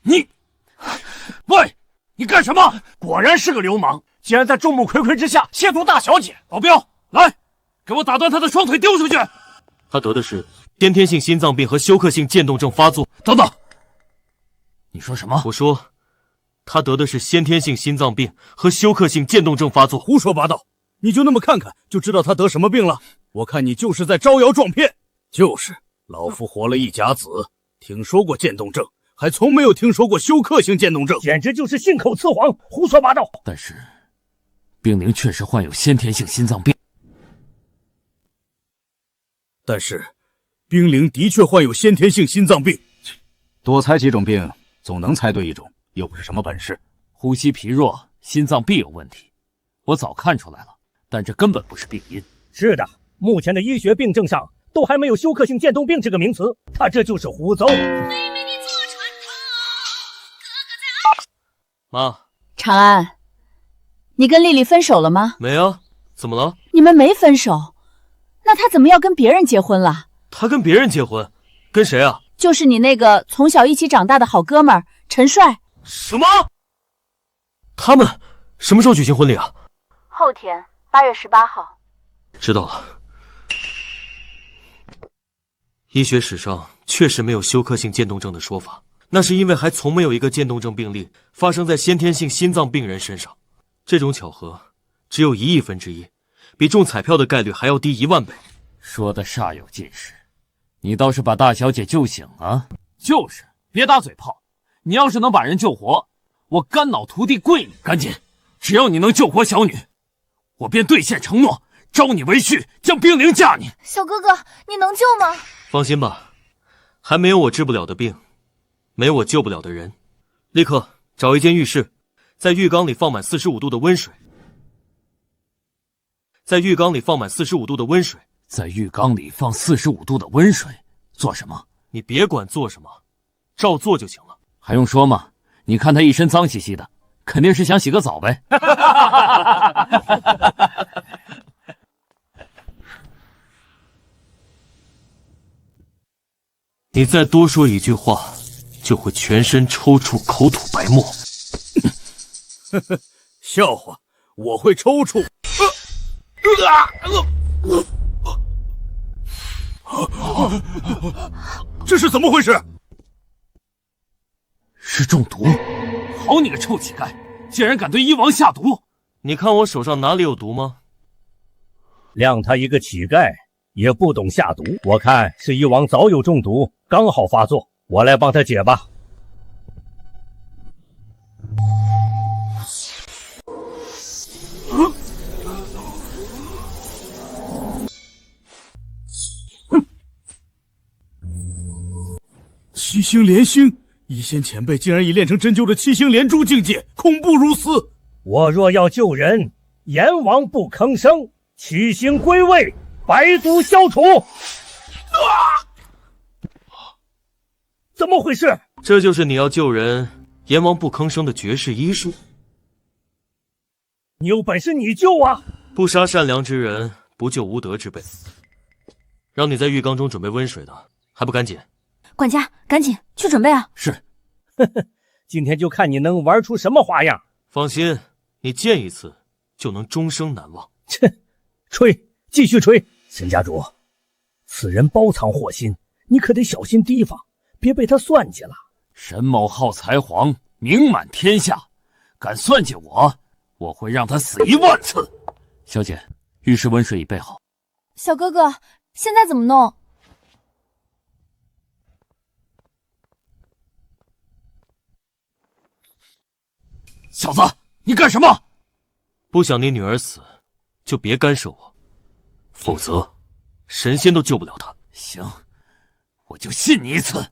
你，喂，你干什么？果然是个流氓，竟然在众目睽睽之下亵渎大小姐！保镖，来，给我打断他的双腿，丢出去！他得的是先天性心脏病和休克性渐冻症发作。等等，你说什么？我说，他得的是先天性心脏病和休克性渐冻症发作。胡说八道！你就那么看看，就知道他得什么病了？我看你就是在招摇撞骗。就是，老夫活了一甲子，听说过渐冻症，还从没有听说过休克性渐冻症，简直就是信口雌黄，胡说八道。但是，冰凌确实患有先天性心脏病。但是，冰凌的确患有先天性心脏病。多猜几种病，总能猜对一种，又不是什么本事。呼吸疲弱，心脏必有问题，我早看出来了，但这根本不是病因。是的，目前的医学病症上都还没有休克性渐冻病这个名词，他这就是胡诌。妈，长安，你跟丽丽分手了吗？没啊，怎么了？你们没分手，那他怎么要跟别人结婚了？他跟别人结婚，跟谁啊？就是你那个从小一起长大的好哥们儿陈帅。什么？他们什么时候举行婚礼啊？后天，8月18号。知道了。医学史上确实没有休克性渐冻症的说法，那是因为还从没有一个渐冻症病例发生在先天性心脏病人身上。这种巧合只有1亿分之一，比中彩票的概率还要低10000倍。说的煞有介事，你倒是把大小姐救醒啊！就是，别打嘴炮。你要是能把人救活，我肝脑涂地跪你。赶紧，只要你能救活小女，我便兑现承诺，招你为婿，将冰凌嫁你。小哥哥，你能救吗？放心吧，还没有我治不了的病，没有我救不了的人。立刻找一间浴室，在浴缸里放满45度的温水。在浴缸里放满45度的温水。在浴缸里放45度的温水，做什么？你别管做什么，照做就行了。还用说吗？你看他一身脏兮兮的，肯定是想洗个澡呗。你再多说一句话，就会全身抽搐，口吐白沫。笑话，我会抽搐。这是怎么回事？是中毒！好你个臭乞丐，竟然敢对医王下毒！你看我手上哪里有毒吗？谅他一个乞丐，也不懂下毒。我看是医王早有中毒，刚好发作。我来帮他解吧。七星连星，一仙前辈竟然已练成针灸的七星连珠境界，恐怖如斯。我若要救人，阎王不吭声，七星归位，百毒消除。怎么回事？这就是你要救人，阎王不吭声的绝世医术。你有本事你救啊！不杀善良之人，不救无德之辈。让你在浴缸中准备温水的，还不赶紧？管家，赶紧去准备啊！是。呵呵，今天就看你能玩出什么花样。放心，你见一次就能终生难忘。切，吹，继续吹。沈家主，此人包藏祸心，你可得小心提防，别被他算计了。沈某好才皇，名满天下，敢算计我，我会让他死10000次。小姐，浴室温水已备好。小哥哥，现在怎么弄？小子，你干什么？不想你女儿死，就别干涉我，否则神仙都救不了她。行，我就信你一次。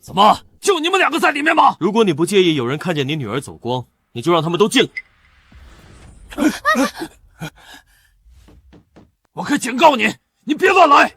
怎么，就你们2个在里面吗？如果你不介意有人看见你女儿走光，你就让他们都进来。我可警告你，你别乱来！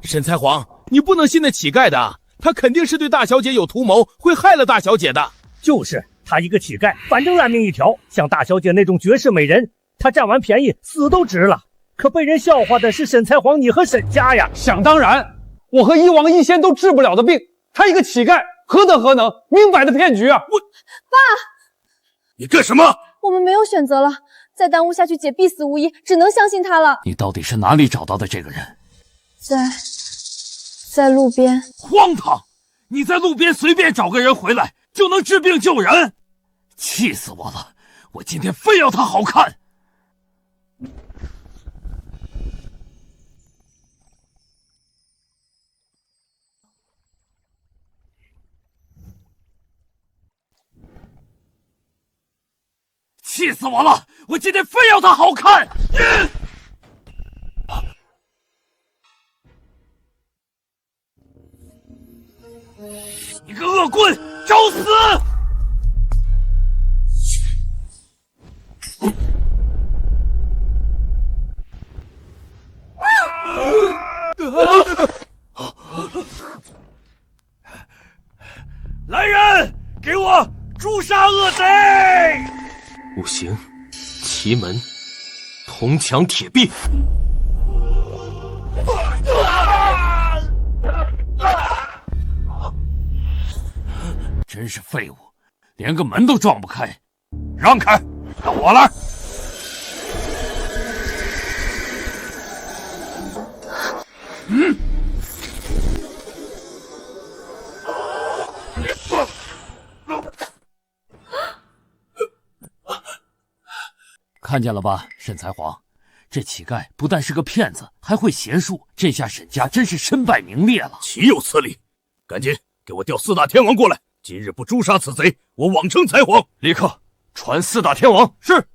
沈才皇，你不能信那乞丐的，他肯定是对大小姐有图谋，会害了大小姐的。就是他一个乞丐，反正烂命一条。像大小姐那种绝世美人，他占完便宜死都值了。可被人笑话的是沈才皇你和沈家呀。想当然，我和一王一仙都治不了的病，他一个乞丐何德何能？明摆的骗局啊！爸，你干什么？我们没有选择了，再耽误下去姐必死无疑，只能相信他了。你到底是哪里找到的这个人？在路边。荒唐！你在路边随便找个人回来就能治病救人，气死我了！我今天非要他好看。气死我了！我今天非要他好看！你个恶棍，找死！来人，给我诛杀恶贼！五行、奇门、铜墙铁壁。真是废物，连个门都撞不开！让开，让我来！看见了吧，沈才皇，这乞丐不但是个骗子，还会邪术，这下沈家真是身败名裂了。岂有此理！赶紧给我调四大天王过来！今日不诛杀此贼，我枉称才皇！立刻传四大天王。是。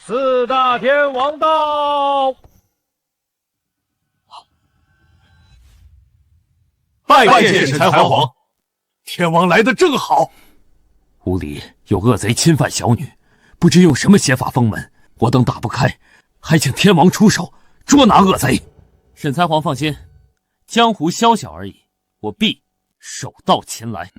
四大天王到！拜见沈才皇！天王来得正好。屋里有恶贼侵犯小女，不知用什么邪法封门，我等打不开，还请天王出手捉拿恶贼。沈才皇放心，江湖宵小而已，我必手到擒来。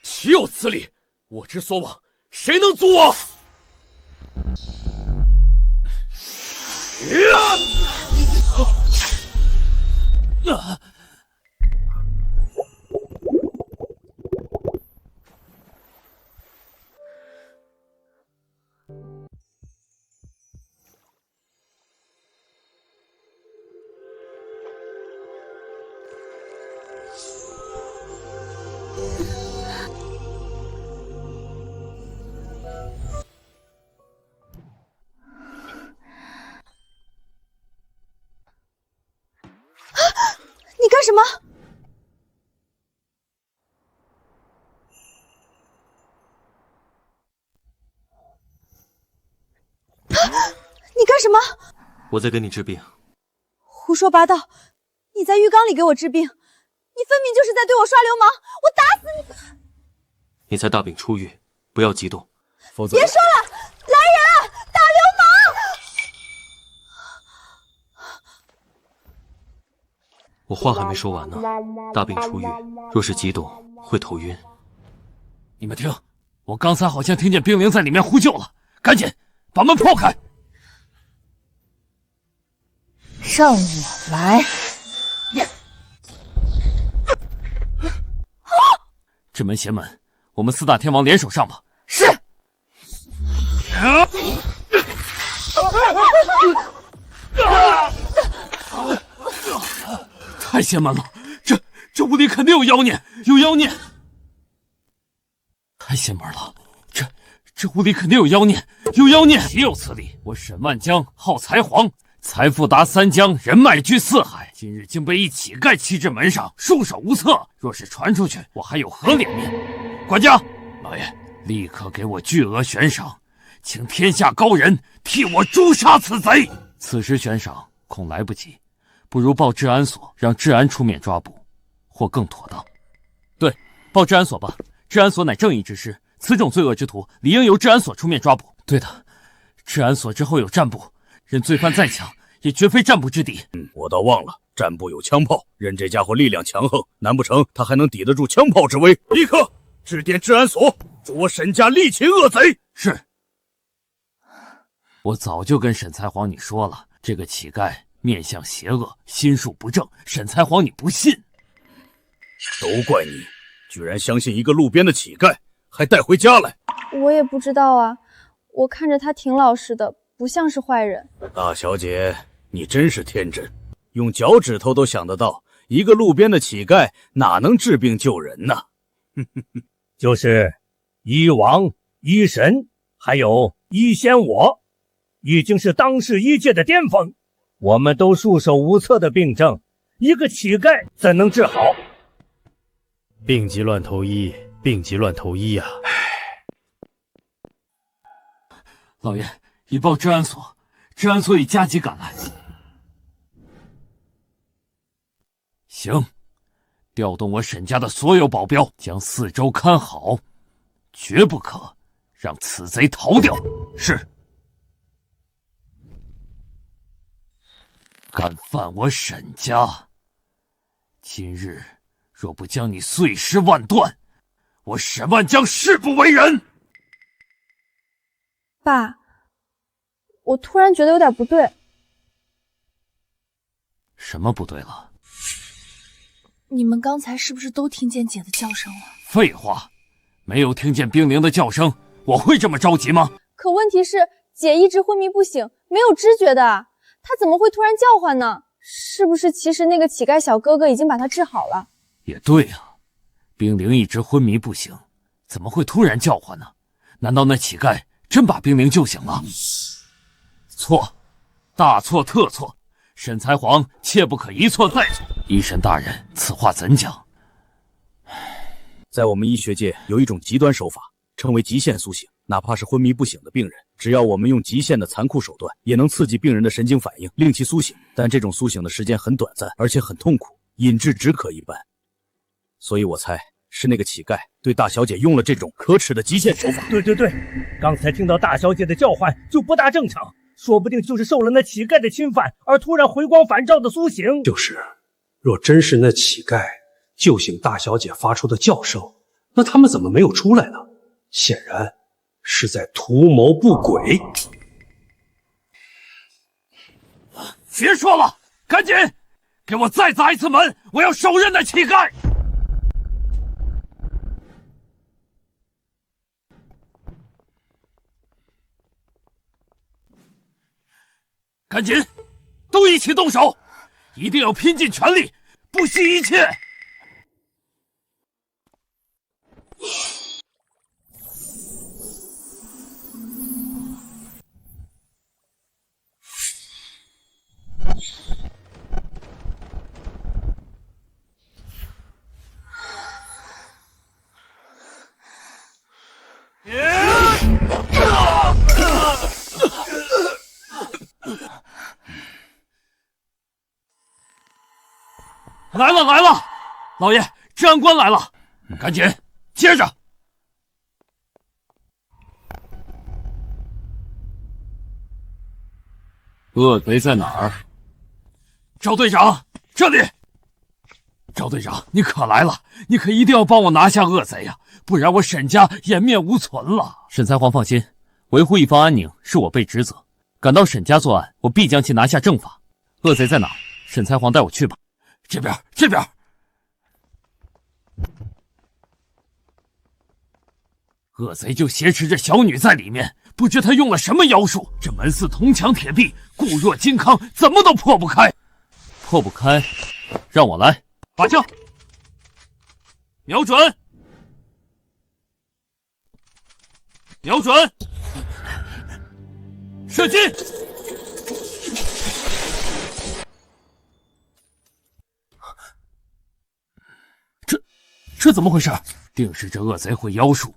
岂有此理！我之所往，谁能阻我？你干什么？你干什么？我在给你治病。胡说八道！你在浴缸里给我治病，你分明就是在对我耍流氓！我打死你！你才大病初愈，不要激动，否则……别说了，来人，打流氓！我话还没说完呢。大病初愈，若是激动会头晕，你们听，我刚才好像听见兵灵在里面呼救了，赶紧把门破开。让我来。这门邪门，我们四大天王联手上吧。是。太邪门了，这屋里肯定有妖孽，有妖孽！太邪门了，这屋里肯定有妖孽，有妖孽！岂有此理！我沈万江号才皇，财富达三江，人脉居四海，今日竟被一乞丐欺至门上，束手无策。若是传出去，我还有何脸面？管家，老爷，立刻给我巨额悬赏，请天下高人替我诛杀此贼。此时悬赏恐来不及，不如报治安所，让治安出面抓捕，或更妥当。对，报治安所吧，治安所乃正义之师，此种罪恶之徒理应由治安所出面抓捕。对的，治安所之后有战部，任罪犯再强，也绝非战部之敌。我倒忘了，战部有枪炮，任这家伙力量强横，难不成他还能抵得住枪炮之威？立刻致电治安所，助我沈家力擒恶贼。是。我早就跟沈才皇你说了，这个乞丐面相邪恶，心术不正，沈才皇你不信。都怪你，居然相信一个路边的乞丐，还带回家来。我也不知道啊，我看着他挺老实的，不像是坏人。大小姐，你真是天真，用脚趾头都想得到，一个路边的乞丐哪能治病救人呢？就是医王、医神，还有医仙我，已经是当世医界的巅峰。我们都束手无策的病症，一个乞丐怎能治好？病急乱投医，病急乱投医呀！老爷，已报治安所，治安所已加急赶来。行，调动我沈家的所有保镖，将四周看好，绝不可让此贼逃掉。是。敢犯我沈家，今日若不将你碎尸万段，我沈万江誓不为人。爸，我突然觉得有点不对。什么不对了？你们刚才是不是都听见姐的叫声了？废话，没有听见冰灵的叫声，我会这么着急吗？可问题是，姐一直昏迷不醒，没有知觉的，她怎么会突然叫唤呢？是不是其实那个乞丐小哥哥已经把她治好了？也对啊，冰灵一直昏迷不醒，怎么会突然叫唤呢？难道那乞丐真把冰灵救醒了？错，大错特错！沈才皇切不可一错再错。医神大人，此话怎讲？在我们医学界有一种极端手法，称为极限苏醒。哪怕是昏迷不醒的病人，只要我们用极限的残酷手段，也能刺激病人的神经反应，令其苏醒。但这种苏醒的时间很短暂，而且很痛苦，引致止渴一般。所以我猜是那个乞丐对大小姐用了这种可耻的极限手法。对，刚才听到大小姐的叫唤就不大正常，说不定就是受了那乞丐的侵犯而突然回光返照的苏醒。就是，若真是那乞丐救醒大小姐发出的叫声，那他们怎么没有出来呢？显然是在图谋不轨。别说了，赶紧给我再砸一次门，我要手刃那乞丐！赶紧，都一起动手，一定要拼尽全力，不惜一切！来了，老爷，治安官来了，赶紧接着。恶贼在哪儿？赵队长，这里。赵队长，你可来了，你可一定要帮我拿下恶贼呀，不然我沈家颜面无存了。沈才皇放心，维护一方安宁是我辈职责。赶到沈家作案，我必将其拿下正法。恶贼在哪？沈才皇带我去吧。这边，这边。恶贼就挟持着小女在里面，不知他用了什么妖术。这门似铜墙铁壁，固若金康，怎么都破不开。破不开，让我来。把枪，瞄准，瞄准，射击！这怎么回事？定是这恶贼会妖术。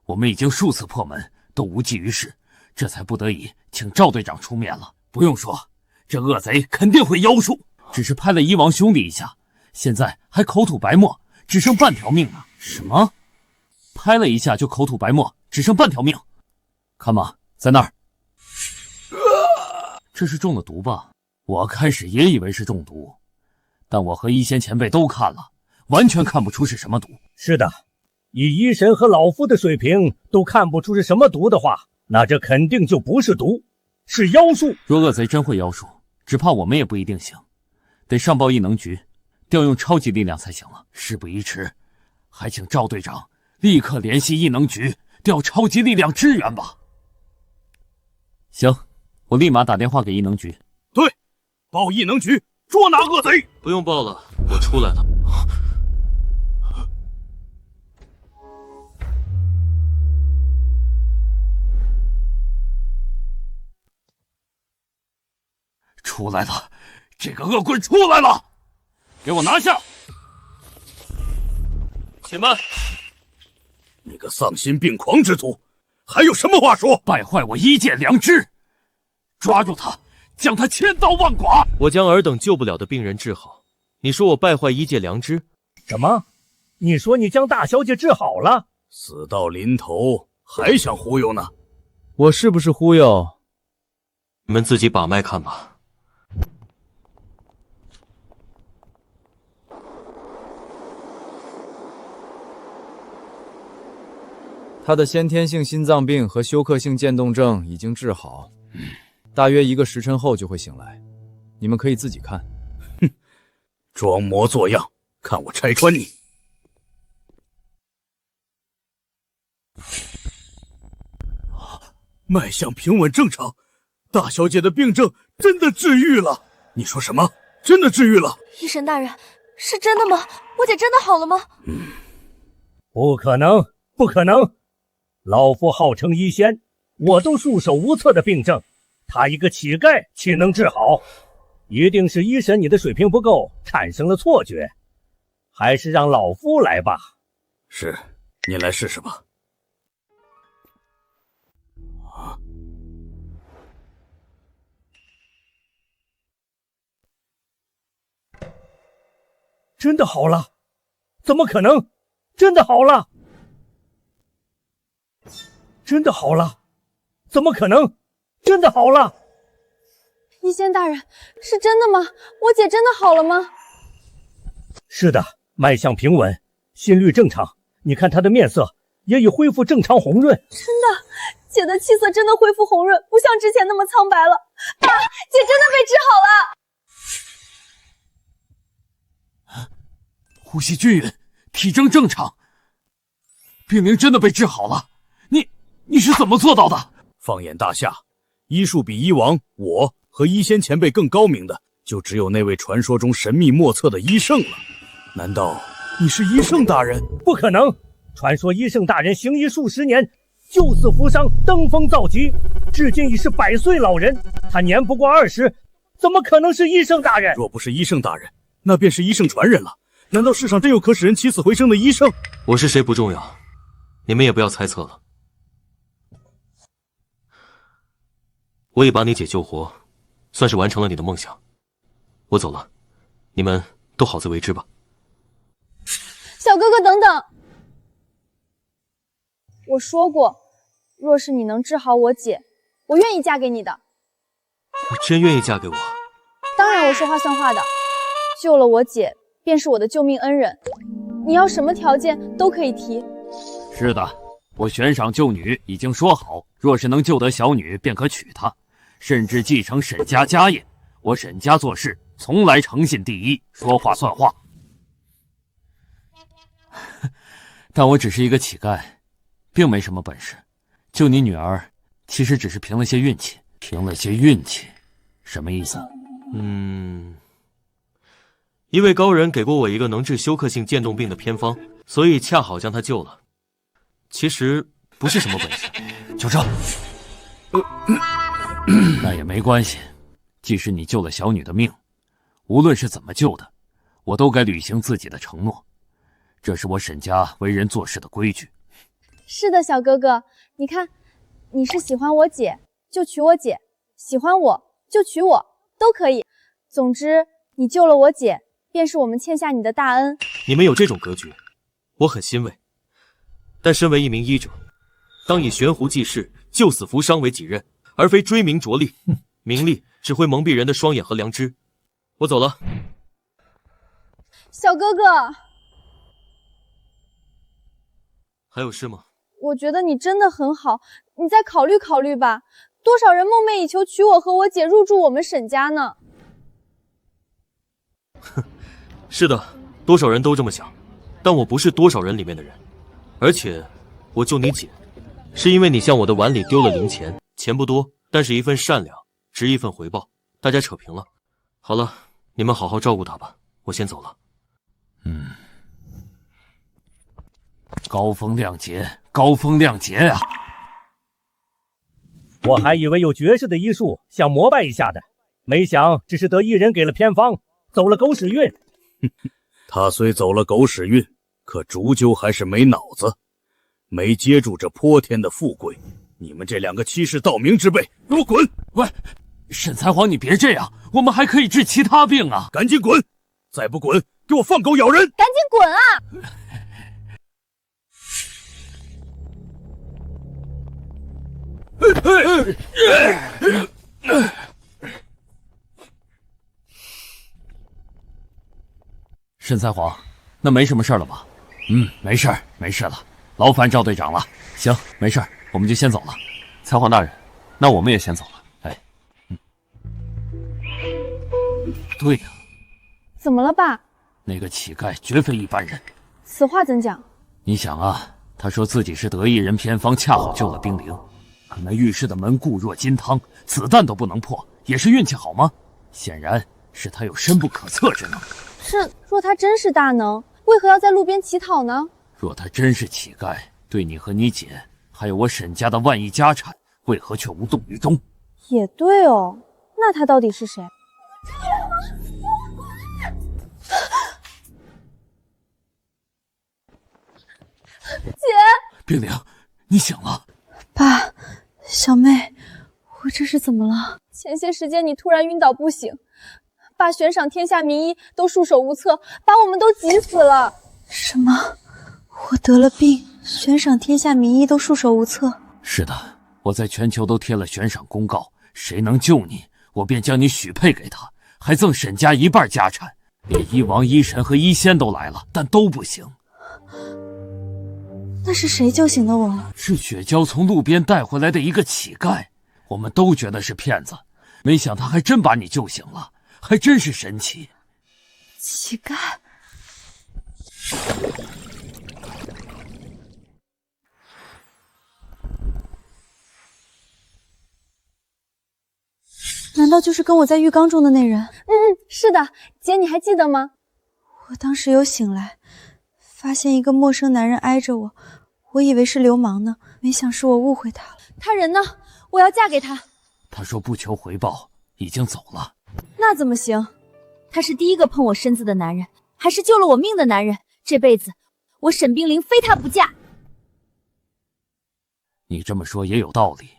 我们已经数次破门，都无济于事，这才不得已请赵队长出面了。不用说，这恶贼肯定会妖术，只是拍了一王兄弟一下，现在还口吐白沫，只剩半条命了。什么？拍了一下就口吐白沫，只剩半条命？看嘛，在那儿。这是中了毒吧？我开始也以为是中毒，但我和一仙前辈都看了，完全看不出是什么毒。是的。以医神和老夫的水平都看不出是什么毒的话，那这肯定就不是毒，是妖术。若恶贼真会妖术，只怕我们也不一定行，得上报异能局，调用超级力量才行了。事不宜迟，还请赵队长立刻联系异能局，调超级力量支援吧。行，我立马打电话给异能局。对，报异能局，捉拿恶贼。不用报了，我出来了。出来了，这个恶棍出来了，给我拿下！且慢！你个丧心病狂之徒，还有什么话说？败坏我一介良知，抓住他，将他千刀万剐！我将尔等救不了的病人治好，你说我败坏一介良知？什么？你说你将大小姐治好了？死到临头还想忽悠呢？我是不是忽悠？你们自己把脉看吧。他的先天性心脏病和休克性渐冻症已经治好，大约1个时辰后就会醒来。你们可以自己看。哼，装模作样，看我拆穿你！脉象平稳正常，大小姐的病症真的治愈了。你说什么？真的治愈了？医神大人，是真的吗？我姐真的好了吗？不可能，不可能！老夫号称医仙，我都束手无策的病症，他一个乞丐岂能治好？一定是医神你的水平不够，产生了错觉。还是让老夫来吧。是，您来试试吧。真的好了？怎么可能？真的好了？真的好了？怎么可能？真的好了？医仙大人，是真的吗？我姐真的好了吗？是的，脉象平稳，心率正常，你看她的面色也已恢复正常红润。真的，姐的气色真的恢复红润，不像之前那么苍白了。爸，姐真的被治好了。呼吸均匀，体征正常，病灵真的被治好了。你是怎么做到的？放眼大夏，医术比医王我和医仙前辈更高明的，就只有那位传说中神秘莫测的医圣了。难道你是医圣大人？不可能！传说医圣大人行医数十年，救死扶伤，登峰造极，至今已是100岁老人。他年不过20，怎么可能是医圣大人？若不是医圣大人，那便是医圣传人了。难道世上真有可使人起死回生的医圣？我是谁不重要，你们也不要猜测了。我已把你姐救活，算是完成了你的梦想。我走了，你们都好自为之吧。小哥哥，等等！我说过，若是你能治好我姐，我愿意嫁给你的。你真愿意嫁给我？当然，我说话算话的。救了我姐，便是我的救命恩人，你要什么条件都可以提。是的，我悬赏救女已经说好，若是能救得小女，便可娶她，甚至继承沈家家业。我沈家做事从来诚信第一，说话算话。但我只是一个乞丐，并没什么本事。救你女儿，其实只是凭了些运气。凭了些运气，什么意思？一位高人给过我一个能治休克性渐冻病的偏方，所以恰好将他救了。其实不是什么本事。就这。那也没关系，即使你救了小女的命，无论是怎么救的，我都该履行自己的承诺。这是我沈家为人做事的规矩。是的，小哥哥，你看，你是喜欢我姐就娶我姐，喜欢我就娶我，都可以。总之，你救了我姐，便是我们欠下你的大恩。你们有这种格局，我很欣慰。但身为一名医者，当以悬壶济世、救死扶伤为己任，而非追名着利。名利只会蒙蔽人的双眼和良知。我走了。小哥哥，还有事吗？我觉得你真的很好，你再考虑考虑吧。多少人梦寐以求娶我和我姐入住我们沈家呢？是的，多少人都这么想，但我不是多少人里面的人。而且，我救你姐，是因为你向我的碗里丢了零钱，钱不多，但是一份善良，值一份回报。大家扯平了。好了，你们好好照顾她吧，我先走了。高风亮节，高风亮节啊！我还以为有绝世的医术想膜拜一下的，没想只是得一人给了偏方，走了狗屎运。他虽走了狗屎运，可终究还是没脑子，没接住这泼天的富贵。你们这两个欺世盗名之辈，给我滚！喂，沈才皇，你别这样，我们还可以治其他病啊！赶紧滚！再不滚，给我放狗咬人！赶紧滚啊！沈才皇，那没什么事了吧？没事儿，没事了。劳烦赵队长了。行，没事儿，我们就先走了。才皇大人，那我们也先走了。对呀，怎么了，爸？那个乞丐绝非一般人。此话怎讲？你想啊，他说自己是得一人偏方，恰好救了冰灵。可那浴室的门固若金汤，子弹都不能破，也是运气好吗？显然是他有深不可测之能。若他真是大能，为何要在路边乞讨呢？若他真是乞丐，对你和你姐，还有我沈家的万亿家产，为何却无动于衷？也对哦，那他到底是谁？姐，冰灵，你醒了。爸，小妹，我这是怎么了？前些时间你突然晕倒不醒，爸悬赏天下名医都束手无策，把我们都急死了。什么？我得了病，悬赏天下名医都束手无策？是的，我在全球都贴了悬赏公告，谁能救你，我便将你许配给他，还赠沈家一半家产。连医王、医神和医仙都来了，但都不行。那是谁救醒的我？是雪娇从路边带回来的一个乞丐，我们都觉得是骗子，没想他还真把你救醒了，还真是神奇。乞丐？难道就是跟我在浴缸中的那人？是的，姐，你还记得吗？我当时有醒来，发现一个陌生男人挨着我，我以为是流氓呢，没想是我误会他了。他人呢？我要嫁给他。他说不求回报，已经走了。那怎么行？他是第一个碰我身子的男人，还是救了我命的男人。这辈子我沈冰凌非他不嫁。你这么说也有道理，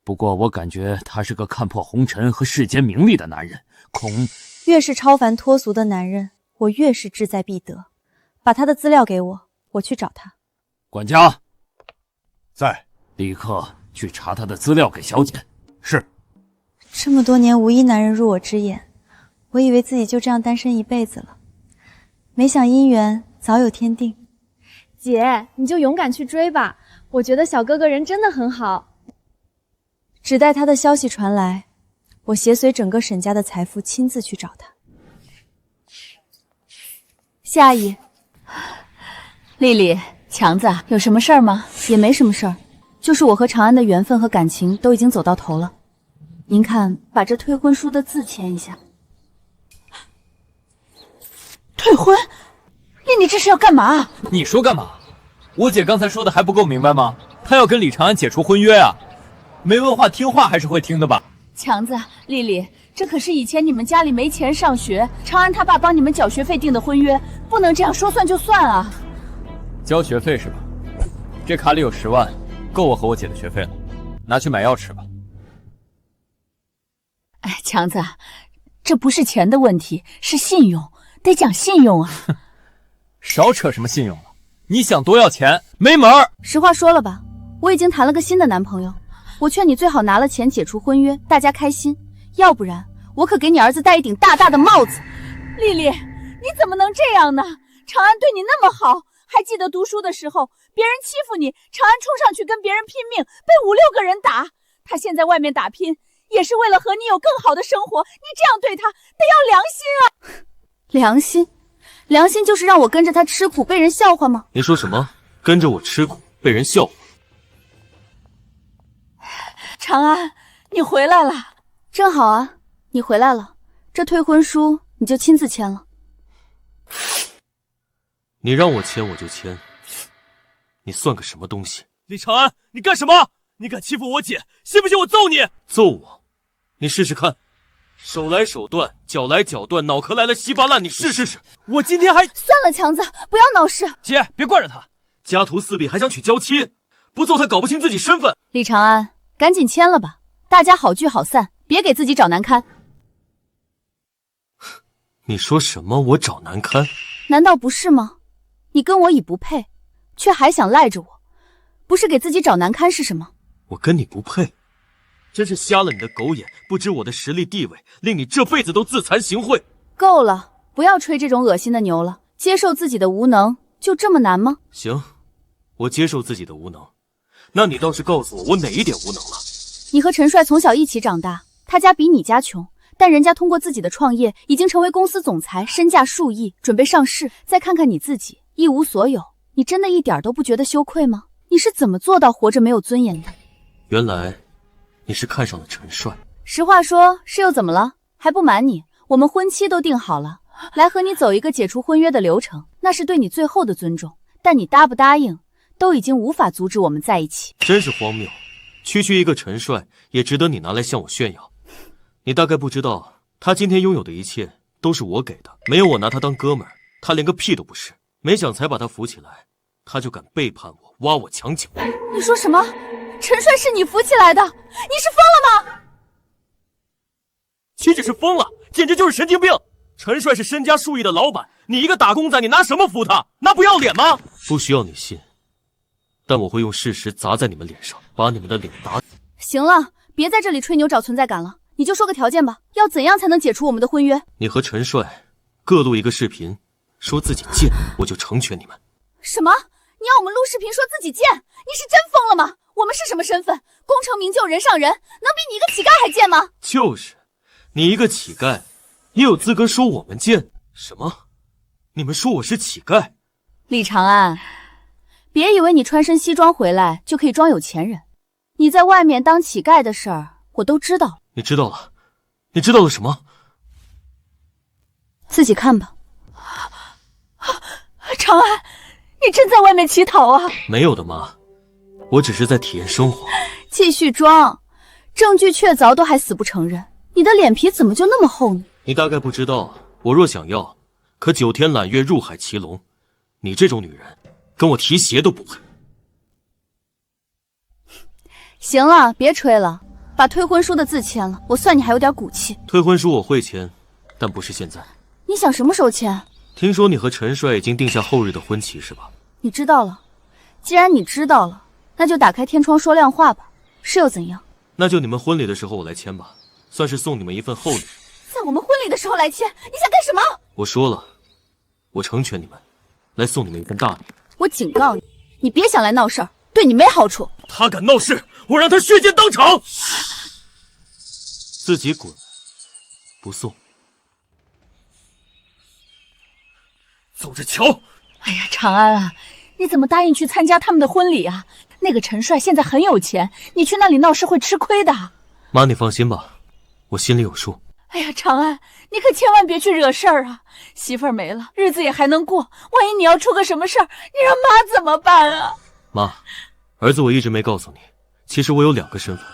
不过我感觉他是个看破红尘和世间名利的男人，越是超凡脱俗的男人，我越是志在必得。把他的资料给我，我去找他。管家，在，立刻去查他的资料给小姐。是。这么多年无一男人入我之眼，我以为自己就这样单身一辈子了。没想姻缘早有天定。姐，你就勇敢去追吧，我觉得小哥哥人真的很好。只待他的消息传来，我携随整个沈家的财富亲自去找他。谢阿姨。丽丽，强子，有什么事儿吗？也没什么事儿，就是我和长安的缘分和感情都已经走到头了。您看，把这退婚书的字签一下。退婚？丽丽这是要干嘛？你说干嘛？我姐刚才说的还不够明白吗？她要跟李长安解除婚约啊！没文化听话还是会听的吧？强子，丽丽，这可是以前你们家里没钱上学，长安他爸帮你们缴学费定的婚约，不能这样说算就算啊！交学费是吧？这卡里有10万，够我和我姐的学费了，拿去买药吃吧。哎，强子，这不是钱的问题，是信用，得讲信用啊！少扯什么信用了，你想多要钱没门儿！实话说了吧，我已经谈了个新的男朋友，我劝你最好拿了钱解除婚约，大家开心，要不然我可给你儿子戴一顶大大的帽子。丽丽，你怎么能这样呢？长安对你那么好，还记得读书的时候别人欺负你，长安冲上去跟别人拼命，被5、6个人打。他现在外面打拼，也是为了和你有更好的生活，你这样对他得要良心啊！良心？良心就是让我跟着他吃苦被人笑话吗？你说什么？跟着我吃苦被人笑话？长安，你回来了，正好啊，你回来了，这退婚书你就亲自签了。你让我签我就签，你算个什么东西？李长安，你干什么？你敢欺负我姐，信不信我揍你？揍我？你试试看，手来手断，脚来脚断，脑壳来了稀巴烂，你试试。我今天还……算了，强子，不要闹事。姐，别惯着他，家徒四壁还想娶娇妻，不揍他搞不清自己身份。李长安，赶紧签了吧，大家好聚好散，别给自己找难堪。你说什么？我找难堪？难道不是吗？你跟我已不配，却还想赖着我，不是给自己找难堪是什么？我跟你不配，真是瞎了你的狗眼，不知我的实力地位，令你这辈子都自惭形秽。够了，不要吹这种恶心的牛了。接受自己的无能，就这么难吗？行，我接受自己的无能。那你倒是告诉我，我哪一点无能了？你和陈帅从小一起长大，他家比你家穷，但人家通过自己的创业，已经成为公司总裁，身价数亿，准备上市。再看看你自己，一无所有，你真的一点都不觉得羞愧吗？你是怎么做到活着没有尊严的？原来你是看上了陈帅。实话说，是又怎么了？还不瞒你，我们婚期都定好了，来和你走一个解除婚约的流程，那是对你最后的尊重。但你答不答应，都已经无法阻止我们在一起。真是荒谬，区区一个陈帅也值得你拿来向我炫耀。你大概不知道，他今天拥有的一切都是我给的，没有我拿他当哥们儿，他连个屁都不是。没想才把他扶起来，他就敢背叛我，挖我墙角。你说什么？陈帅是你扶起来的？你是疯了吗？岂止是疯了，简直就是神经病！陈帅是身家数亿的老板，你一个打工仔，你拿什么扶他？拿不要脸吗？不需要你信，但我会用事实砸在你们脸上，把你们的脸打。行了，别在这里吹牛找存在感了，你就说个条件吧，要怎样才能解除我们的婚约？你和陈帅各录一个视频，说自己贱，我就成全你们。什么？你要我们录视频说自己贱？你是真疯了吗？我们是什么身份？功成名就人上人，能比你一个乞丐还贱吗？就是，你一个乞丐，也有资格说我们贱？什么？你们说我是乞丐？李长安，别以为你穿身西装回来就可以装有钱人，你在外面当乞丐的事儿我都知道。你知道了？你知道了什么？自己看吧。长安，你真在外面乞讨啊？没有的妈，我只是在体验生活。继续装，证据确凿都还死不承认，你的脸皮怎么就那么厚呢？你大概不知道，我若想要，可9天揽月入海骑龙。你这种女人，跟我提鞋都不配。行了，别吹了，把退婚书的字签了，我算你还有点骨气。退婚书我会签，但不是现在。你想什么时候签？听说你和陈帅已经定下后日的婚期是吧？你知道了，既然你知道了，那就打开天窗说亮话吧，是又怎样？那就你们婚礼的时候我来签吧，算是送你们一份厚礼。在我们婚礼的时候来签，你想干什么？我说了，我成全你们，来送你们一份大礼。我警告你，你别想来闹事儿，对你没好处。他敢闹事，我让他血溅当场！自己滚，不送。走着瞧。哎呀，长安啊，你怎么答应去参加他们的婚礼啊？那个陈帅现在很有钱，你去那里闹事会吃亏的。妈，你放心吧，我心里有数。哎呀，长安，你可千万别去惹事儿啊！媳妇儿没了，日子也还能过，万一你要出个什么事儿，你让妈怎么办啊？妈，儿子我一直没告诉你，其实我有2个身份，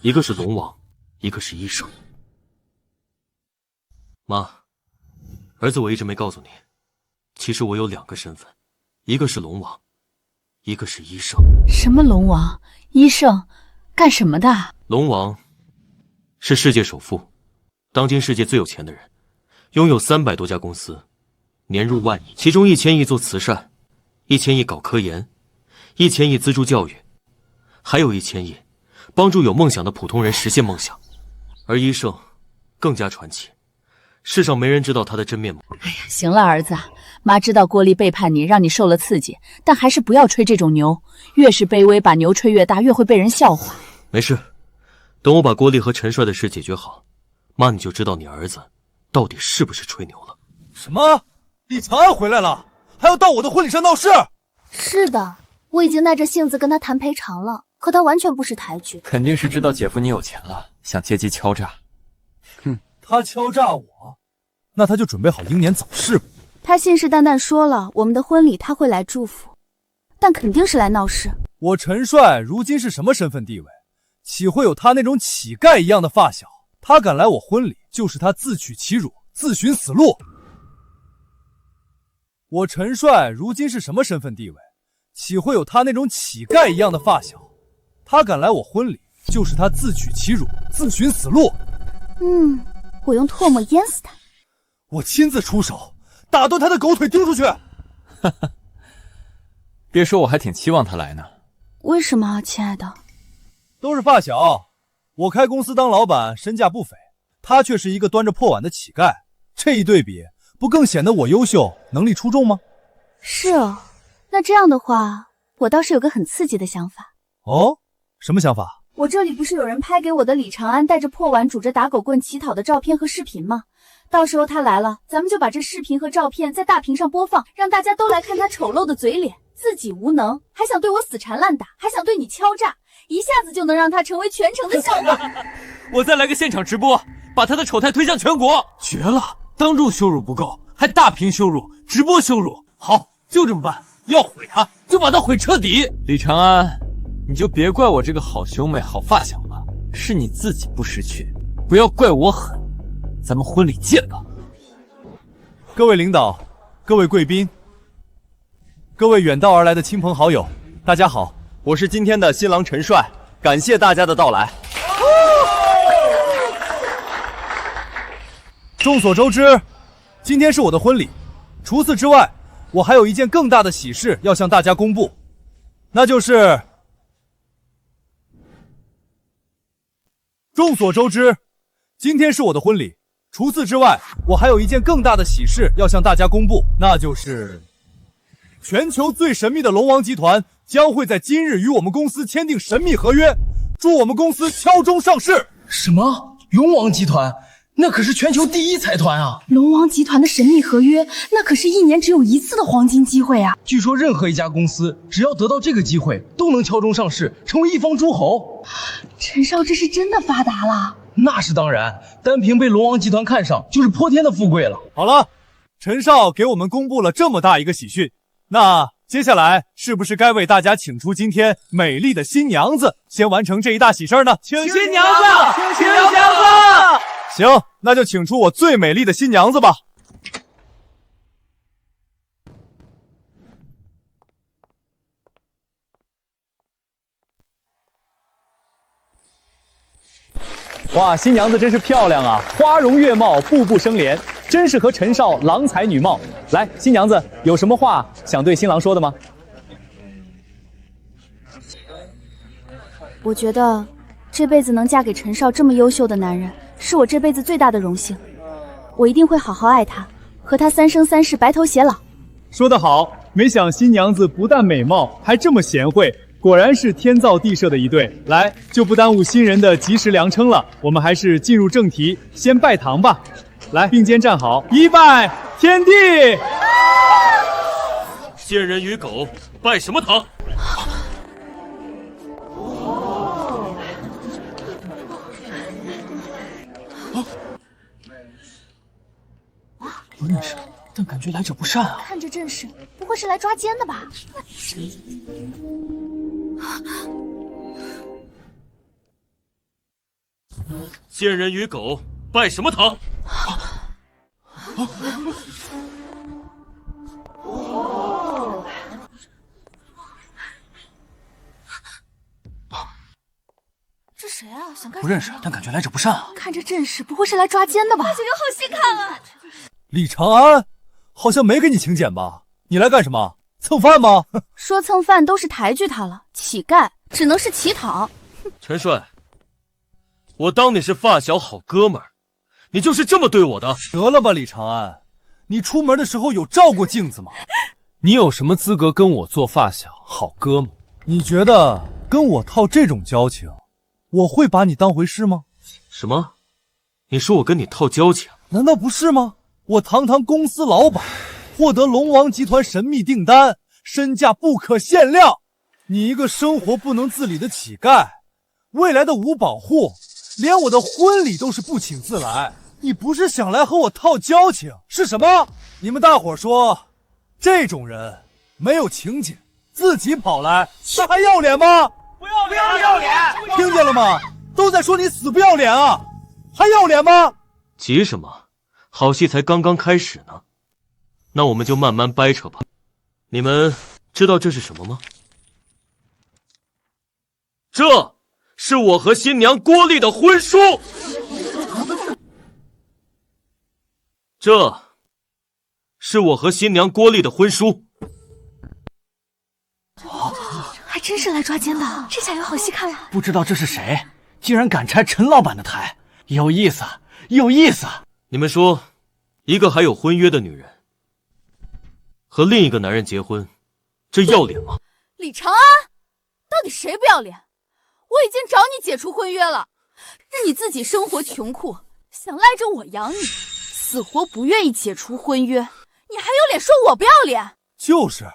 一个是龙王，一个是医生。妈，儿子我一直没告诉你，其实我有2个身份，一个是龙王，一个是医生。什么龙王、医生，干什么的？龙王是世界首富，当今世界最有钱的人，拥有300多家公司，年入万亿，其中1000亿做慈善，1000亿搞科研，1000亿资助教育，还有1000亿帮助有梦想的普通人实现梦想。而医生更加传奇，世上没人知道他的真面目。哎呀，行了，儿子，妈知道郭丽背叛你，让你受了刺激，但还是不要吹这种牛，越是卑微，把牛吹越大，越会被人笑话。没事，等我把郭丽和陈帅的事解决好，妈你就知道你儿子到底是不是吹牛了。什么？李长安回来了，还要到我的婚礼上闹事？是的，我已经耐着性子跟他谈赔偿了，可他完全不识抬举。肯定是知道姐夫你有钱了，想借机敲诈。哼，他敲诈我，那他就准备好英年早逝吧。他信誓旦旦说了，我们的婚礼他会来祝福，但肯定是来闹事。我陈帅如今是什么身份地位？岂会有他那种乞丐一样的发小？他敢来我婚礼，就是他自取其辱，自寻死路。我陈帅如今是什么身份地位？岂会有他那种乞丐一样的发小？他敢来我婚礼，就是他自取其辱，自寻死路。我用唾沫淹死他。我亲自出手，打断他的狗腿丢出去。别说，我还挺期望他来呢。为什么啊，亲爱的？都是发小，我开公司当老板，身价不菲，他却是一个端着破碗的乞丐，这一对比，不更显得我优秀，能力出众吗？是哦，那这样的话，我倒是有个很刺激的想法。哦，什么想法？我这里不是有人拍给我的李长安带着破碗拄着打狗棍乞讨的照片和视频吗？到时候他来了，咱们就把这视频和照片在大屏上播放，让大家都来看他丑陋的嘴脸，自己无能，还想对我死缠烂打，还想对你敲诈，一下子就能让他成为全城的笑话。我再来个现场直播，把他的丑态推向全国，绝了！当众羞辱不够，还大屏羞辱，直播羞辱。好，就这么办。要毁他，就把他毁彻底。李长安，你就别怪我这个好兄妹、好发小了，是你自己不识趣，不要怪我狠。咱们婚礼见吧。各位领导，各位贵宾，各位远道而来的亲朋好友，大家好，我是今天的新郎陈帅，感谢大家的到来。众所周知，今天是我的婚礼，除此之外，我还有一件更大的喜事要向大家公布，那就是众所周知，今天是我的婚礼，除此之外，我还有一件更大的喜事要向大家公布，那就是全球最神秘的龙王集团将会在今日与我们公司签订神秘合约，祝我们公司敲钟上市。什么？龙王集团？那可是全球第一财团啊！龙王集团的神秘合约，那可是1年只有1次的黄金机会啊！据说任何一家公司只要得到这个机会，都能敲钟上市，成为一方诸侯。陈少这是真的发达了？那是当然，单凭被龙王集团看上，就是泼天的富贵了。好了，陈少给我们公布了这么大一个喜讯，那接下来是不是该为大家请出今天美丽的新娘子，先完成这一大喜事呢？请新娘子，请新娘子。行，那就请出我最美丽的新娘子吧。哇，新娘子真是漂亮啊，花容月貌，步步生莲，真是和陈少郎才女貌。来，新娘子有什么话想对新郎说的吗？我觉得这辈子能嫁给陈少这么优秀的男人，是我这辈子最大的荣幸。我一定会好好爱他，和他3生3世白头偕老。说得好，没想新娘子不但美貌，还这么贤惠，果然是天造地设的一对。来，就不耽误新人的及时良称了，我们还是进入正题，先拜堂吧。来，并肩站好，一拜天地。见人与狗，拜什么堂？不认识，但感觉来者不善啊！看这阵势，不会是来抓奸的吧？见人与狗，拜什么堂？这谁啊？想干什么？不认识，但感觉来者不善啊！看这阵势，不会是来抓奸的吧？这个好戏看啊！李长安，好像没给你请柬吧？你来干什么？蹭饭吗？说蹭饭都是抬举他了，乞丐只能是乞讨。陈帅，我当你是发小好哥们儿，你就是这么对我的？得了吧，李长安，你出门的时候有照过镜子吗？你有什么资格跟我做发小好哥们？你觉得跟我套这种交情，我会把你当回事吗？什么？你说我跟你套交情？难道不是吗？我堂堂公司老板，获得龙王集团神秘订单，身价不可限量。你一个生活不能自理的乞丐，未来的五保户，连我的婚礼都是不请自来。你不是想来和我套交情是什么？你们大伙说，这种人没有请柬，自己跑来，他还要脸吗？不要脸！听见了吗？都在说你死不要脸啊，还要脸吗？急什么？好戏才刚刚开始呢，那我们就慢慢掰扯吧。你们知道这是什么吗？这是我和新娘郭丽的婚书。这是我和新娘郭丽的婚书。还真是来抓奸的，这下有好戏看了。不知道这是谁，竟然敢拆陈老板的台，有意思，有意思。你们说，一个还有婚约的女人和另一个男人结婚，这要脸吗？李长安，到底谁不要脸？我已经找你解除婚约了，任你自己生活穷苦，想赖着我养你，死活不愿意解除婚约，你还有脸说我不要脸？就是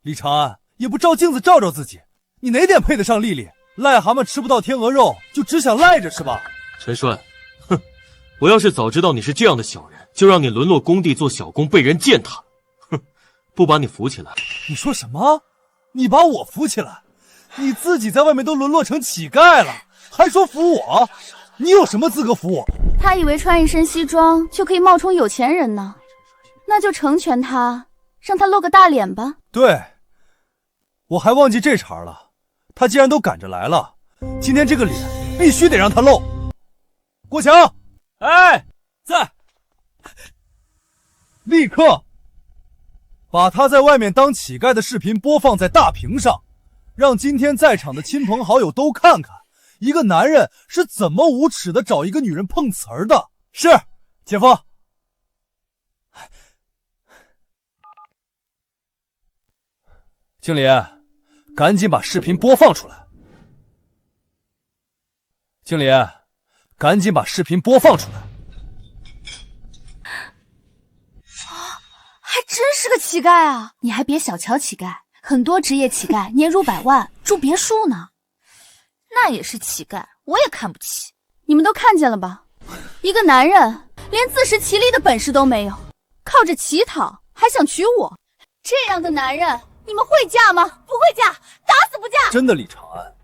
李长安，也不照镜子照照自己，你哪点配得上丽丽？癞蛤蟆吃不到天鹅肉，就只想赖着是吧？陈帅，哼，我要是早知道你是这样的小人，就让你沦落工地做小工，被人践踏。哼，不把你扶起来。你说什么？你把我扶起来？你自己在外面都沦落成乞丐了，还说扶我？你有什么资格扶我？他以为穿一身西装就可以冒充有钱人呢，那就成全他，让他露个大脸吧。对，我还忘记这茬了。他既然都赶着来了，今天这个脸必须得让他露。郭强，哎，在，立刻把他在外面当乞丐的视频播放在大屏上，让今天在场的亲朋好友都看看，一个男人是怎么无耻的找一个女人碰瓷儿的。是，姐夫。经理，赶紧把视频播放出来。经理，赶紧把视频播放出来。还真是个乞丐啊！你还别小瞧乞丐，很多职业乞丐年入百万，住别墅呢。那也是乞丐，我也看不起。你们都看见了吧？一个男人连自食其力的本事都没有，靠着乞讨还想娶我，这样的男人你们会嫁吗？不会嫁，打死不嫁！真的，李长安，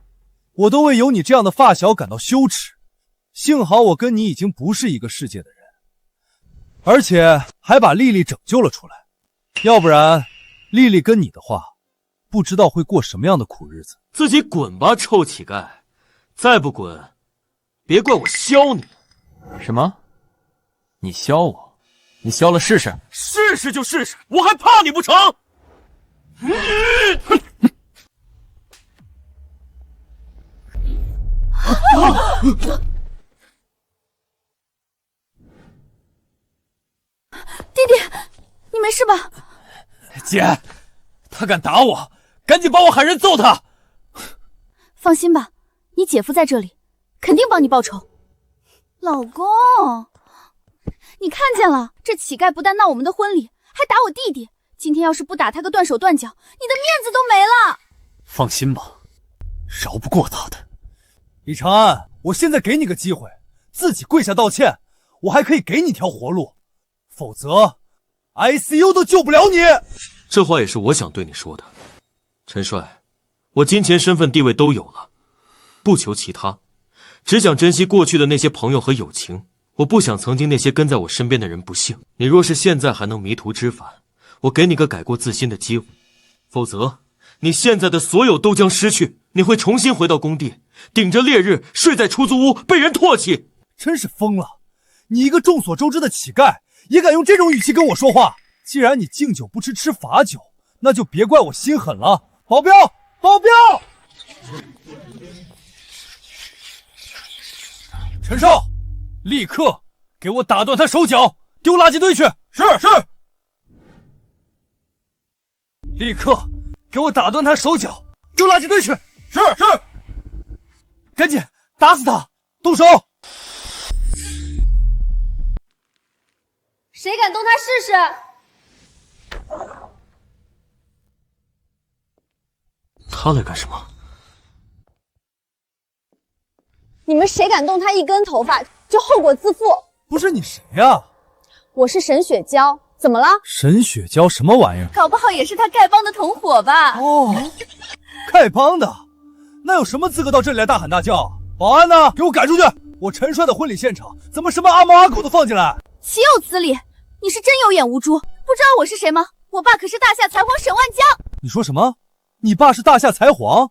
我都为有你这样的发小感到羞耻。幸好我跟你已经不是一个世界的人，而且还把丽丽拯救了出来。要不然，丽丽跟你的话，不知道会过什么样的苦日子。自己滚吧，臭乞丐！再不滚，别怪我削你。什么？你削我？你削了试试？试试就试试，我还怕你不成？弟弟，你没事吧？姐，他敢打我，赶紧帮我喊人揍他。放心吧，你姐夫在这里，肯定帮你报仇。老公，你看见了，这乞丐不但闹我们的婚礼，还打我弟弟。今天要是不打他个断手断脚，你的面子都没了。放心吧，饶不过他的。李长安，我现在给你个机会，自己跪下道歉，我还可以给你条活路，否则 ICU 都救不了你。这话也是我想对你说的，陈帅，我金钱、身份、地位都有了，不求其他，只想珍惜过去的那些朋友和友情。我不想曾经那些跟在我身边的人不幸。你若是现在还能迷途知返，我给你个改过自新的机会，否则你现在的所有都将失去。你会重新回到工地，顶着烈日睡在出租屋，被人唾弃。真是疯了！你一个众所周知的乞丐，也敢用这种语气跟我说话？既然你敬酒不吃吃罚酒，那就别怪我心狠了。保镖，保镖！陈少，立刻给我打断他手脚，丢垃圾堆去！是。立刻给我打断他手脚，丢垃圾堆去！是。赶紧打死他！动手！谁敢动他试试？他来干什么？你们谁敢动他一根头发，就后果自负。不是你谁呀？我是沈雪娇，怎么了？沈雪娇什么玩意儿？搞不好也是他丐帮的同伙吧？哦，丐帮的，那有什么资格到这里来大喊大叫？保安呢？给我赶出去！我陈帅的婚礼现场，怎么什么阿猫阿狗都放进来？岂有此理！你是真有眼无珠，不知道我是谁吗？我爸可是大夏才皇沈万江。你说什么？你爸是大夏才皇？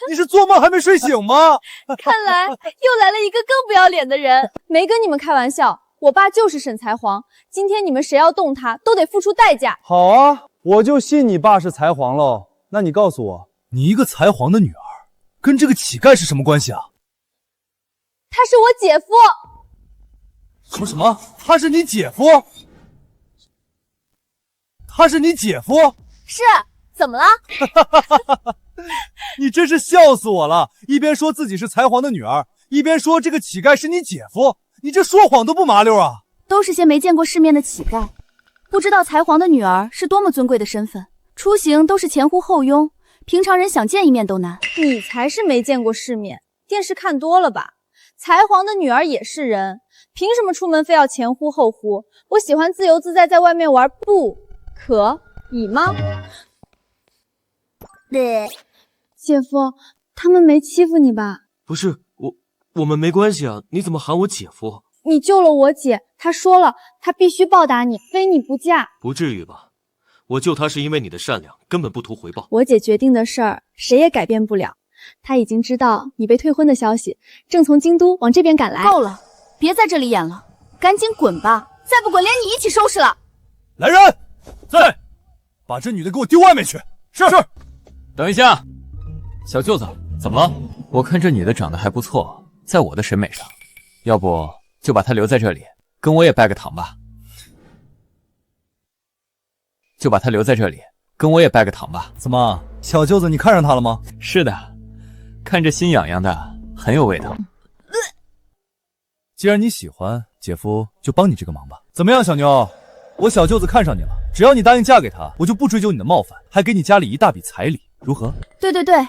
你是做梦还没睡醒吗？看来又来了一个更不要脸的人。没跟你们开玩笑，我爸就是沈才皇。今天你们谁要动他，都得付出代价。好啊，我就信你爸是才皇喽。那你告诉我，你一个才皇的女儿，跟这个乞丐是什么关系啊？他是我姐夫。说什么？他是你姐夫？他是你姐夫？是，怎么了？你真是笑死我了！一边说自己是才皇的女儿，一边说这个乞丐是你姐夫，你这说谎都不麻溜啊！都是些没见过世面的乞丐，不知道才皇的女儿是多么尊贵的身份，出行都是前呼后拥，平常人想见一面都难。你才是没见过世面，电视看多了吧？才皇的女儿也是人，凭什么出门非要前呼后呼？我喜欢自由自在在外面玩，不可以吗？姐夫，他们没欺负你吧？不是，我们没关系啊，你怎么喊我姐夫？你救了我姐，她说了，她必须报答你，非你不嫁。不至于吧？我救她是因为你的善良，根本不图回报。我姐决定的事儿，谁也改变不了。她已经知道你被退婚的消息，正从京都往这边赶来。够了，别在这里演了，赶紧滚吧！再不滚，连你一起收拾了。来人，在，把这女的给我丢外面去。是。等一下，小舅子，怎么了？我看这女的长得还不错，在我的审美上，要不就把她留在这里，跟我也拜个堂吧。就把她留在这里，跟我也拜个堂吧。怎么，小舅子你看上她了吗？是的，看着心痒痒的，很有味道。既然你喜欢，姐夫就帮你这个忙吧。怎么样，小妞？我小舅子看上你了，只要你答应嫁给他，我就不追究你的冒犯，还给你家里一大笔彩礼，如何？对，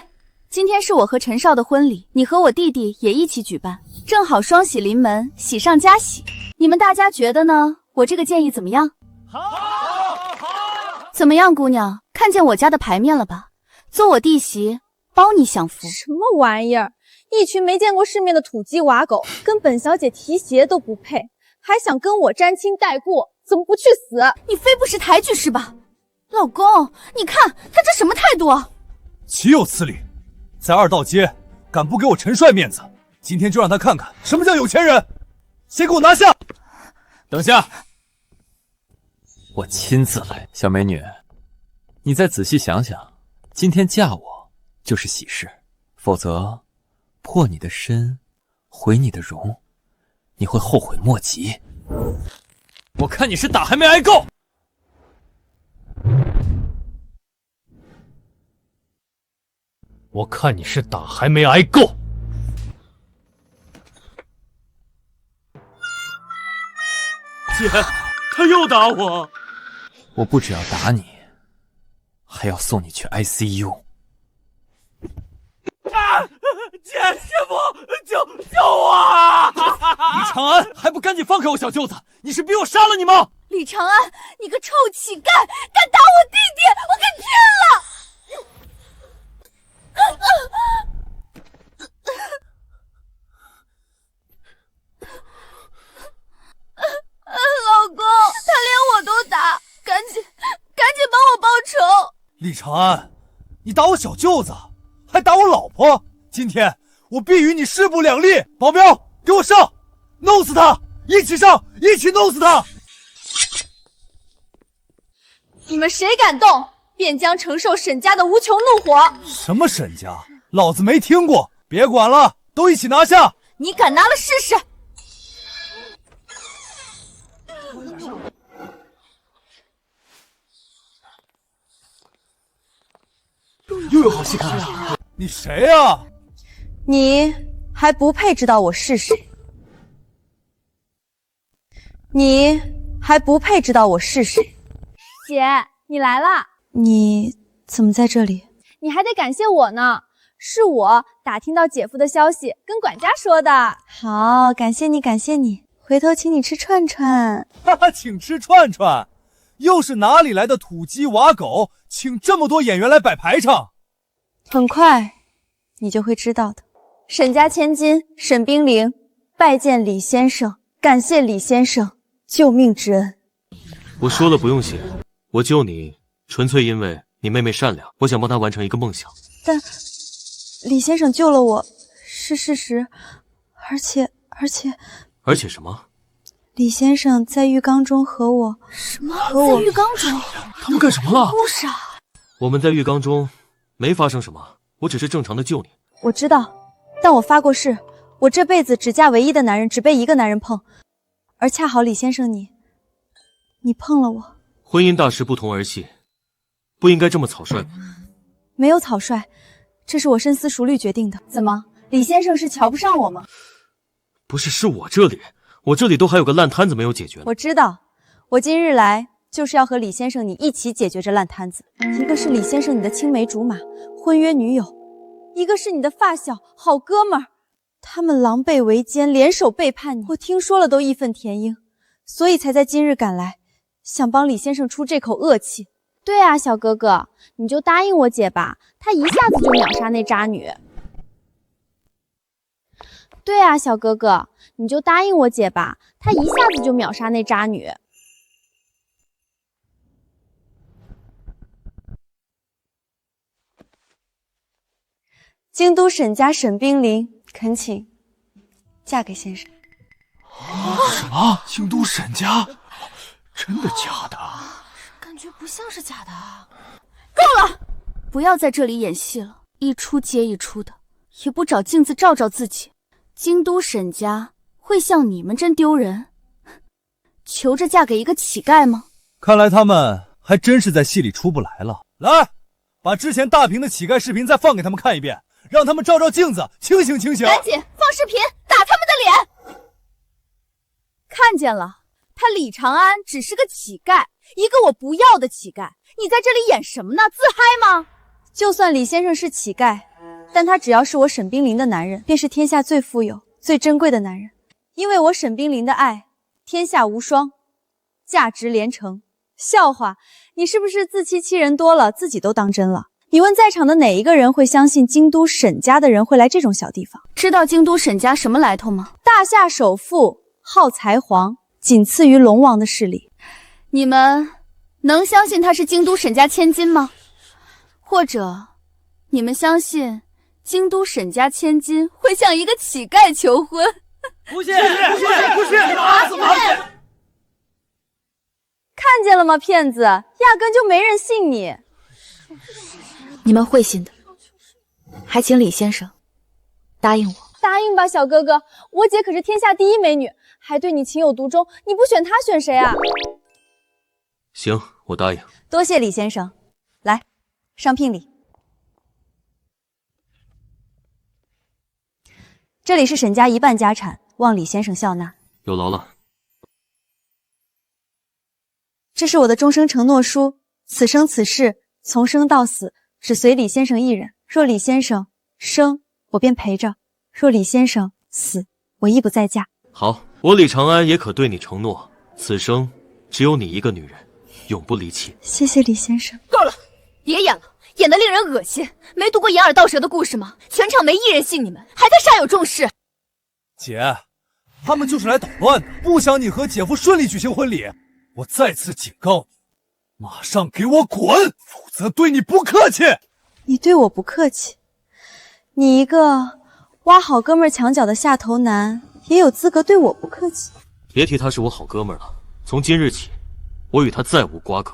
今天是我和陈少的婚礼，你和我弟弟也一起举办，正好双喜临门，喜上加喜。你们大家觉得呢？我这个建议怎么样？好！怎么样，姑娘，看见我家的牌面了吧？做我弟媳，包你享福。什么玩意儿？一群没见过世面的土鸡瓦狗，跟本小姐提鞋都不配，还想跟我沾亲带故，怎么不去死？你非不识抬举是吧？老公，你看他这什么态度啊？岂有此理！在二道街敢不给我陈帅面子，今天就让他看看什么叫有钱人！先给我拿下！等下，我亲自来。小美女，你再仔细想想，今天嫁我就是喜事，否则破你的身，毁你的容，你会后悔莫及。我看你是打还没挨够。我看你是打还没挨够。姐，他又打我。我不只要打你，还要送你去 ICU。姐，师傅，救我啊！李长安，还不赶紧放开我小舅子！你是逼我杀了你吗？李长安，你个臭乞丐，敢打我弟弟，我跟你拼了！老公，他连我都打，赶紧帮我报仇！李长安，你打我小舅子，还打我老婆，今天我必与你势不两立！保镖，给我上，弄死他！一起上，一起弄死他！你们谁敢动，便将承受沈家的无穷怒火。什么沈家？老子没听过！别管了，都一起拿下！你敢拿了试试？又有好戏看了。你谁呀？你还不配知道我是谁。你还不配知道我是谁。姐，你来啦！你怎么在这里？你还得感谢我呢，是我打听到姐夫的消息，跟管家说的。好，感谢你，感谢你。回头请你吃串串。哈哈，请吃串串，又是哪里来的土鸡瓦狗，请这么多演员来摆排场？很快，你就会知道的。沈家千金沈冰凌拜见李先生，感谢李先生救命之恩。我说了不用谢，我救你纯粹因为你妹妹善良，我想帮她完成一个梦想。但李先生救了我是事实，而且什么？李先生在浴缸中和我什么？在浴缸中？他们干什么了？不是啊，我们在浴缸中没发生什么，我只是正常的救你。我知道，但我发过誓，我这辈子只嫁唯一的男人，只被一个男人碰，而恰好李先生你碰了我。婚姻大事不同儿戏，不应该这么草率吧？没有草率，这是我深思熟虑决定的。怎么，李先生是瞧不上我吗？不是，是我这里都还有个烂摊子没有解决呢。我知道，我今日来就是要和李先生你一起解决这烂摊子。一个是李先生你的青梅竹马、婚约女友，一个是你的发小、好哥们儿，他们狼狈为奸，联手背叛你，我听说了都义愤填膺，所以才在今日赶来，想帮李先生出这口恶气。对啊，小哥哥，你就答应我姐吧，她一下子就秒杀那渣女。对啊，小哥哥，你就答应我姐吧，她一下子就秒杀那渣女。京都沈家沈冰凌恳请嫁给先生。什么？京都沈家？真的假的？感觉不像是假的啊。够了，不要在这里演戏了，一出接一出的，也不找镜子照照自己。京都沈家会像你们真丢人？求着嫁给一个乞丐吗？看来他们还真是在戏里出不来了。来，把之前大屏的乞丐视频再放给他们看一遍，让他们照照镜子，清醒清醒。赶紧放视频，打他们的脸。看见了，他李长安只是个乞丐，一个我不要的乞丐。你在这里演什么呢？自嗨吗？就算李先生是乞丐，但他只要是我沈冰凌的男人，便是天下最富有、最珍贵的男人。因为我沈冰凌的爱，天下无双，价值连城。笑话，你是不是自欺欺人多了，自己都当真了？你问在场的哪一个人会相信京都沈家的人会来这种小地方？知道京都沈家什么来头吗？大夏首富，好才皇，仅次于龙王的势力。你们能相信他是京都沈家千金吗？或者你们相信京都沈家千金会向一个乞丐求婚？不信！打死他！看见了吗，骗子，压根就没人信你。你们会信的，还请李先生答应我。答应吧，小哥哥，我姐可是天下第一美女，还对你情有独钟，你不选她选谁啊？行，我答应。多谢李先生，来，上聘礼。这里是沈家一半家产，望李先生笑纳。有劳了。这是我的终生承诺书，此生此世，从生到死，只随李先生一人。若李先生生，我便陪着；若李先生死，我亦不再嫁。好，我李长安也可对你承诺，此生只有你一个女人，永不离弃。谢谢李先生。够了，别演了，演得令人恶心。没读过掩耳盗舌的故事吗？全场没一人信你们，还在煞有重视。姐，他们就是来捣乱的，不想你和姐夫顺利举行婚礼。我再次警告你，马上给我滚，否则对你不客气。你对我不客气，你一个挖好哥们儿墙角的下头男，也有资格对我不客气？别提他是我好哥们了，从今日起，我与他再无瓜葛，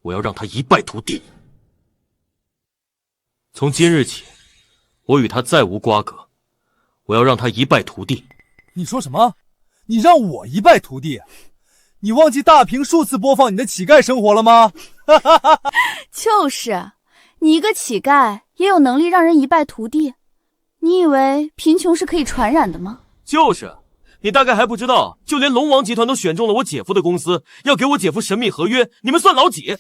我要让他一败涂地。从今日起，我与他再无瓜葛，我要让他一败涂地。你说什么？你让我一败涂地？你忘记大屏数次播放你的乞丐生活了吗？就是，你一个乞丐也有能力让人一败涂地？你以为贫穷是可以传染的吗？就是，你大概还不知道，就连龙王集团都选中了我姐夫的公司，要给我姐夫神秘合约，你们算老几？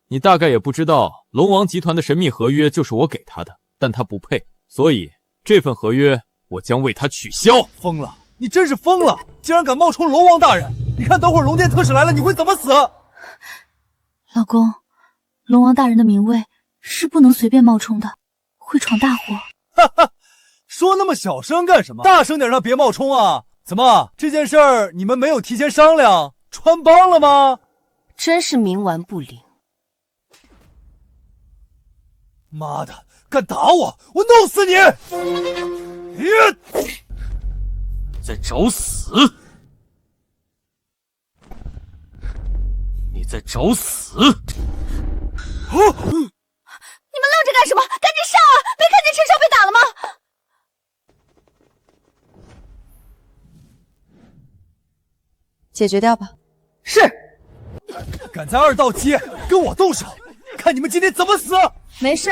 你大概也不知道，龙王集团的神秘合约就是我给他的，但他不配，所以这份合约我将为他取消。疯了！你真是疯了！竟然敢冒充龙王大人！你看等会儿龙殿特使来了，你会怎么死？老公，龙王大人的名位是不能随便冒充的，会闯大祸。哈哈，说那么小声干什么？大声点让别冒充啊！怎么这件事儿你们没有提前商量，穿帮了吗？真是冥顽不灵。妈的，敢打我，我弄死你！在找死！你在找死！你们愣着干什么？赶紧上啊！没看见陈少被打了吗？解决掉吧。是。敢在二道街跟我动手，看你们今天怎么死！没事，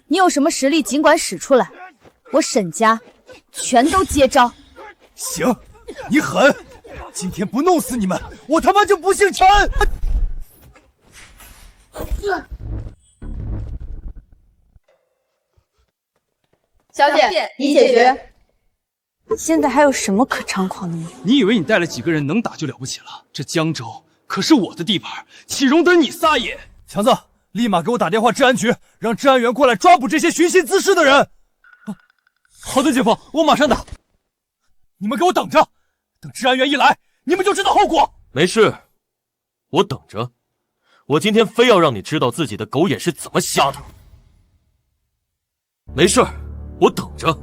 你有什么实力尽管使出来，我沈家全都接招。行，你狠！今天不弄死你们，我他妈就不姓陈！小姐，已解决。现在还有什么可猖狂的吗？你以为你带了几个人能打就了不起了？这江州可是我的地盘，岂容得你撒野？强子，立马给我打电话治安局，让治安员过来抓捕这些寻衅滋事的人。好的，姐夫，我马上打。你们给我等着，等治安员一来，你们就知道后果。没事，我等着。我今天非要让你知道自己的狗眼是怎么瞎的。没事，我等着。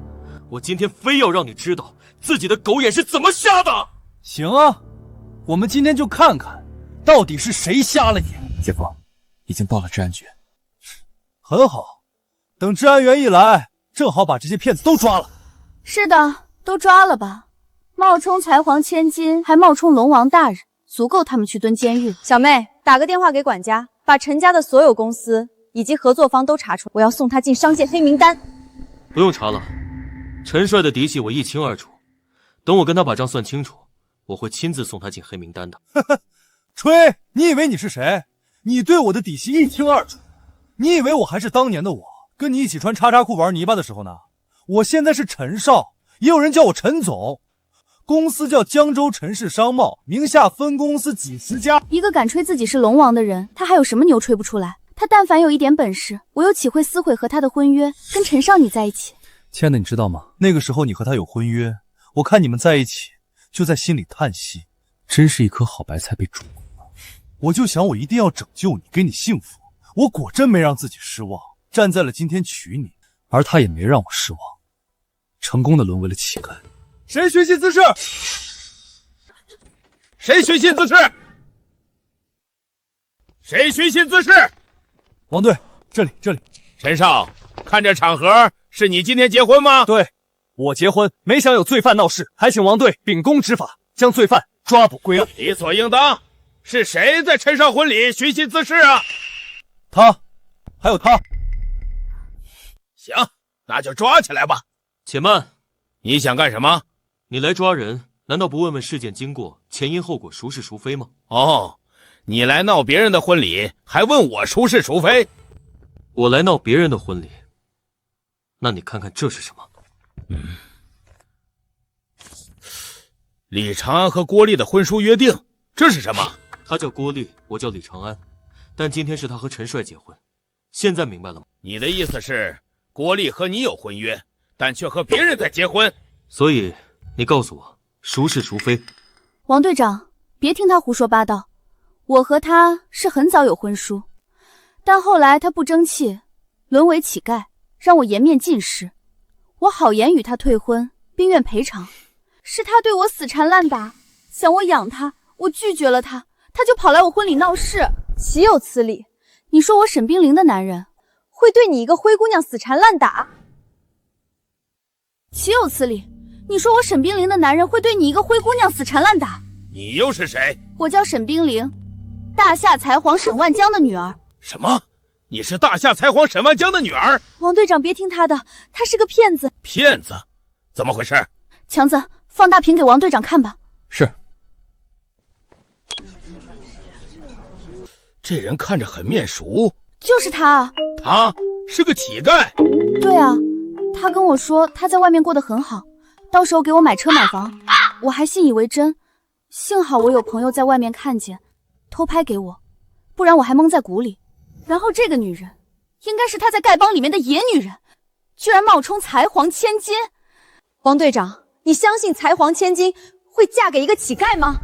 我今天非要让你知道自己的狗眼是怎么瞎的。行啊，我们今天就看看，到底是谁瞎了你。姐夫，已经报了治安局。很好，等治安员一来，正好把这些骗子都抓了。是的，都抓了吧。冒充才皇千金，还冒充龙王大人，足够他们去蹲监狱。小妹，打个电话给管家，把陈家的所有公司以及合作方都查出，我要送他进商界黑名单。不用查了，陈帅的底细我一清二楚。等我跟他把账算清楚，我会亲自送他进黑名单的。呵呵，吹！你以为你是谁？你对我的底细一清二楚。你以为我还是当年的我，跟你一起穿叉叉裤玩泥巴的时候呢？我现在是陈少，也有人叫我陈总。公司叫江州陈氏商贸，名下分公司几十家。一个敢吹自己是龙王的人，他还有什么牛吹不出来？他但凡有一点本事，我又岂会撕毁和他的婚约，跟陈少你在一起？亲爱的，你知道吗？那个时候你和他有婚约，我看你们在一起，就在心里叹息，真是一颗好白菜被煮过了。我就想我一定要拯救你，给你幸福。我果真没让自己失望，站在了今天娶你，而他也没让我失望，成功的沦为了乞丐。谁寻衅滋事？谁寻衅滋事？谁寻衅滋事？王队，这里。陈少，看这场合，是你今天结婚吗？对，我结婚，没想有罪犯闹事，还请王队秉公执法，将罪犯抓捕归案。理所应当。是谁在陈少婚礼寻衅滋事啊？他，还有他。行，那就抓起来吧。且慢，你想干什么？你来抓人，难道不问问事件经过、前因后果孰是孰非吗？哦，你来闹别人的婚礼，还问我孰是孰非？我来闹别人的婚礼，那你看看这是什么？李长安和郭丽的婚书约定，这是什么？他叫郭丽，我叫李长安，但今天是他和陈帅结婚，现在明白了吗？你的意思是，郭丽和你有婚约，但却和别人在结婚？所以你告诉我，孰是孰非？王队长，别听他胡说八道。我和他是很早有婚书，但后来他不争气，沦为乞丐，让我颜面尽失。我好言与他退婚，并愿赔偿。是他对我死缠烂打，想我养他，我拒绝了他，他就跑来我婚礼闹事，岂有此理！你说我沈冰凌的男人会对你一个灰姑娘死缠烂打？岂有此理！你说我沈冰凌的男人会对你一个灰姑娘死缠烂打？你又是谁？我叫沈冰凌，大夏才皇沈万江的女儿。什么？你是大夏才皇沈万江的女儿？王队长，别听他的，他是个骗子。骗子？怎么回事？强子，放大屏给王队长看吧。是。这人看着很面熟。就是他啊。他是个乞丐。对啊，他跟我说他在外面过得很好，到时候给我买车买房，我还信以为真。幸好我有朋友在外面看见，偷拍给我，不然我还蒙在鼓里。然后这个女人，应该是他在丐帮里面的野女人，居然冒充才皇千金。王队长，你相信才皇千金会嫁给一个乞丐吗？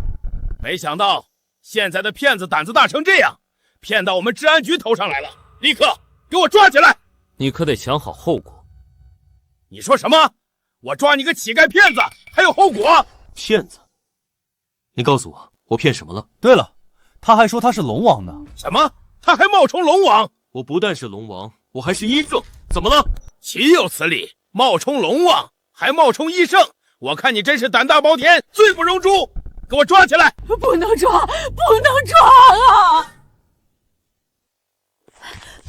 没想到现在的骗子胆子大成这样，骗到我们治安局头上来了，立刻给我抓起来！你可得想好后果。你说什么？我抓你个乞丐骗子，还有后果？骗子？你告诉我，我骗什么了？对了，他还说他是龙王呢。什么？他还冒充龙王？我不但是龙王，我还是医圣。怎么了？岂有此理！冒充龙王，还冒充医圣，我看你真是胆大包天，罪不容诛！给我抓起来！不能抓，不能抓啊！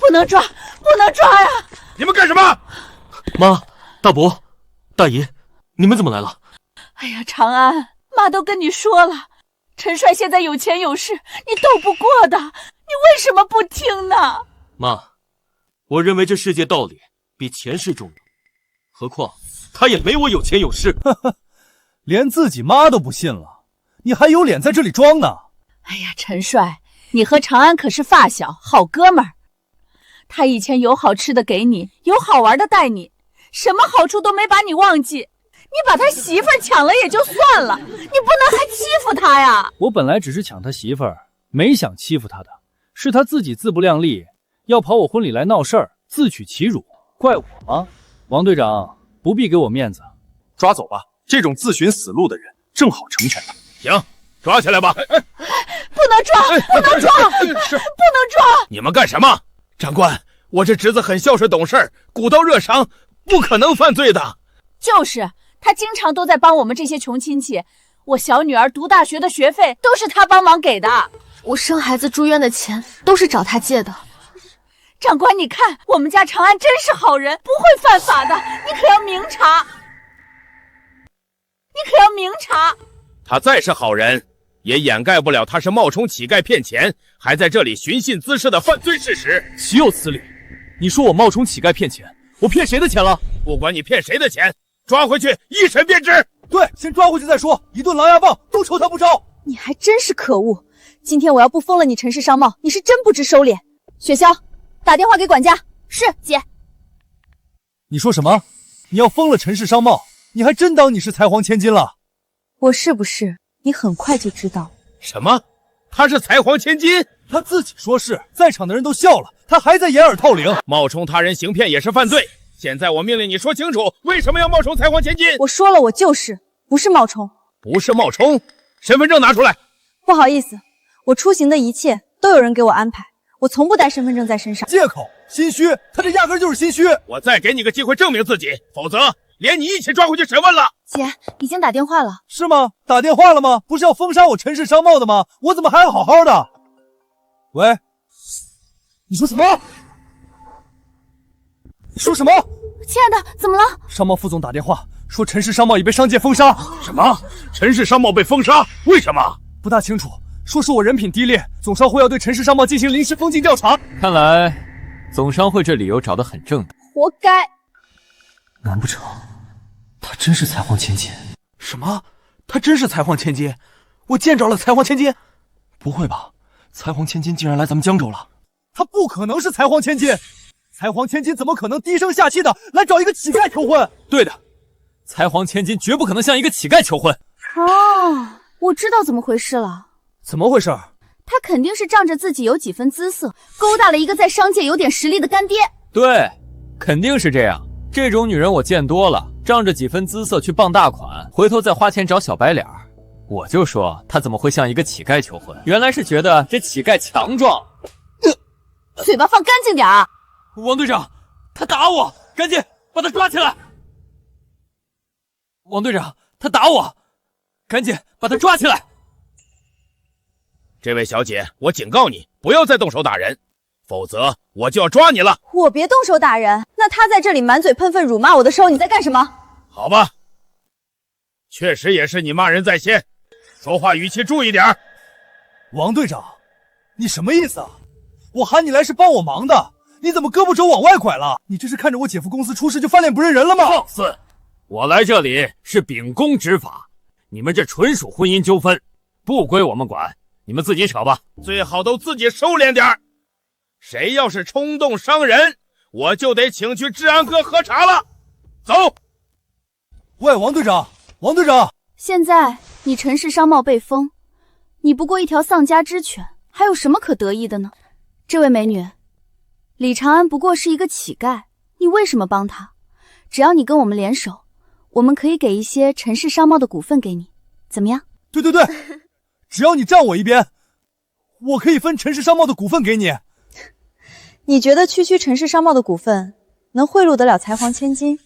不能抓，不能抓呀！你们干什么？妈，大伯，大姨，你们怎么来了？哎呀，长安，妈都跟你说了，陈帅现在有钱有势，你斗不过的，你为什么不听呢？妈，我认为这世界道理比钱势重要，何况他也没我有钱有势。连自己妈都不信了，你还有脸在这里装呢？哎呀，陈帅，你和长安可是发小，好哥们儿。他以前有好吃的给你，有好玩的带你，什么好处都没把你忘记。你把他媳妇儿抢了也就算了，你不能还欺负他呀！我本来只是抢他媳妇儿，没想欺负他的，是他自己自不量力，要跑我婚礼来闹事儿，自取其辱，怪我吗？王队长不必给我面子，抓走吧，这种自寻死路的人正好成全他。行，抓起来吧！不能抓，不能抓，不能抓！你们干什么？长官，我这侄子很孝顺懂事，古道热肠，不可能犯罪的。就是，他经常都在帮我们这些穷亲戚。我小女儿读大学的学费都是他帮忙给的。我生孩子住院的钱都是找他借的。长官，你看我们家长安真是好人，不会犯法的，你可要明察。你可要明察。他再是好人，也掩盖不了他是冒充乞丐骗钱，还在这里寻衅滋事的犯罪事实。岂有此理！你说我冒充乞丐骗钱，我骗谁的钱了？不管你骗谁的钱，抓回去一审便知。对，先抓回去再说，一顿狼牙棒都求他不招。你还真是可恶！今天我要不封了你陈氏商贸，你是真不知收敛。雪鸮，打电话给管家。是，姐。你说什么？你要封了陈氏商贸？你还真当你是才皇千金了？我是不是？你很快就知道。什么？他是才皇千金？他自己说是，在场的人都笑了，他还在掩耳盗铃。冒充他人行骗也是犯罪。现在我命令你说清楚，为什么要冒充才皇千金？我说了，我就是，不是冒充。不是冒充？身份证拿出来。不好意思，我出行的一切都有人给我安排，我从不带身份证在身上。借口，心虚，他这压根就是心虚。我再给你个机会证明自己，否则连你一起抓回去审问了。姐，已经打电话了。是吗？打电话了吗？不是要封杀我陈氏商贸的吗？我怎么还好好的？喂，你说什么？说什么？亲爱的，怎么了？商贸副总打电话说陈氏商贸已被商界封杀。什么？陈氏商贸被封杀？为什么？不大清楚，说是我人品低劣，总商会要对陈氏商贸进行临时封禁调查。看来总商会这理由找得很正当。活该！难不成他真是财皇千金？什么？他真是财皇千金？我见着了财皇千金？不会吧？财皇千金竟然来咱们江州了？他不可能是财皇千金，财皇千金怎么可能低声下气的来找一个乞丐求婚？对的，财皇千金绝不可能向一个乞丐求婚。哦，我知道怎么回事了。怎么回事？他肯定是仗着自己有几分姿色，勾搭了一个在商界有点实力的干爹。对，肯定是这样。这种女人我见多了，仗着几分姿色去傍大款，回头再花钱找小白脸儿。我就说她怎么会向一个乞丐求婚？原来是觉得这乞丐强壮。嘴巴放干净点啊！王队长，他打我，赶紧把他抓起来！王队长，他打我，赶紧把他抓起来！这位小姐，我警告你，不要再动手打人，否则我就要抓你了。我别动手打人，那他在这里满嘴喷粪辱骂我的时候，你在干什么？好吧，确实也是你骂人在先，说话语气注意点。王队长，你什么意思啊？我喊你来是帮我忙的，你怎么胳膊肘往外拐了？你这是看着我姐夫公司出事就翻脸不认人了吗？放肆！我来这里是秉公执法，你们这纯属婚姻纠纷，不归我们管，你们自己扯吧。最好都自己收敛点。谁要是冲动伤人，我就得请去治安哥喝茶了。走。喂，王队长，王队长，现在你陈氏商贸被封，你不过一条丧家之犬，还有什么可得意的呢？这位美女，李长安不过是一个乞丐，你为什么帮他？只要你跟我们联手，我们可以给一些陈氏商贸的股份给你，怎么样？对对对，只要你站我一边，我可以分陈氏商贸的股份给你。你觉得区陈氏商贸的股份能贿赂得了财皇千金？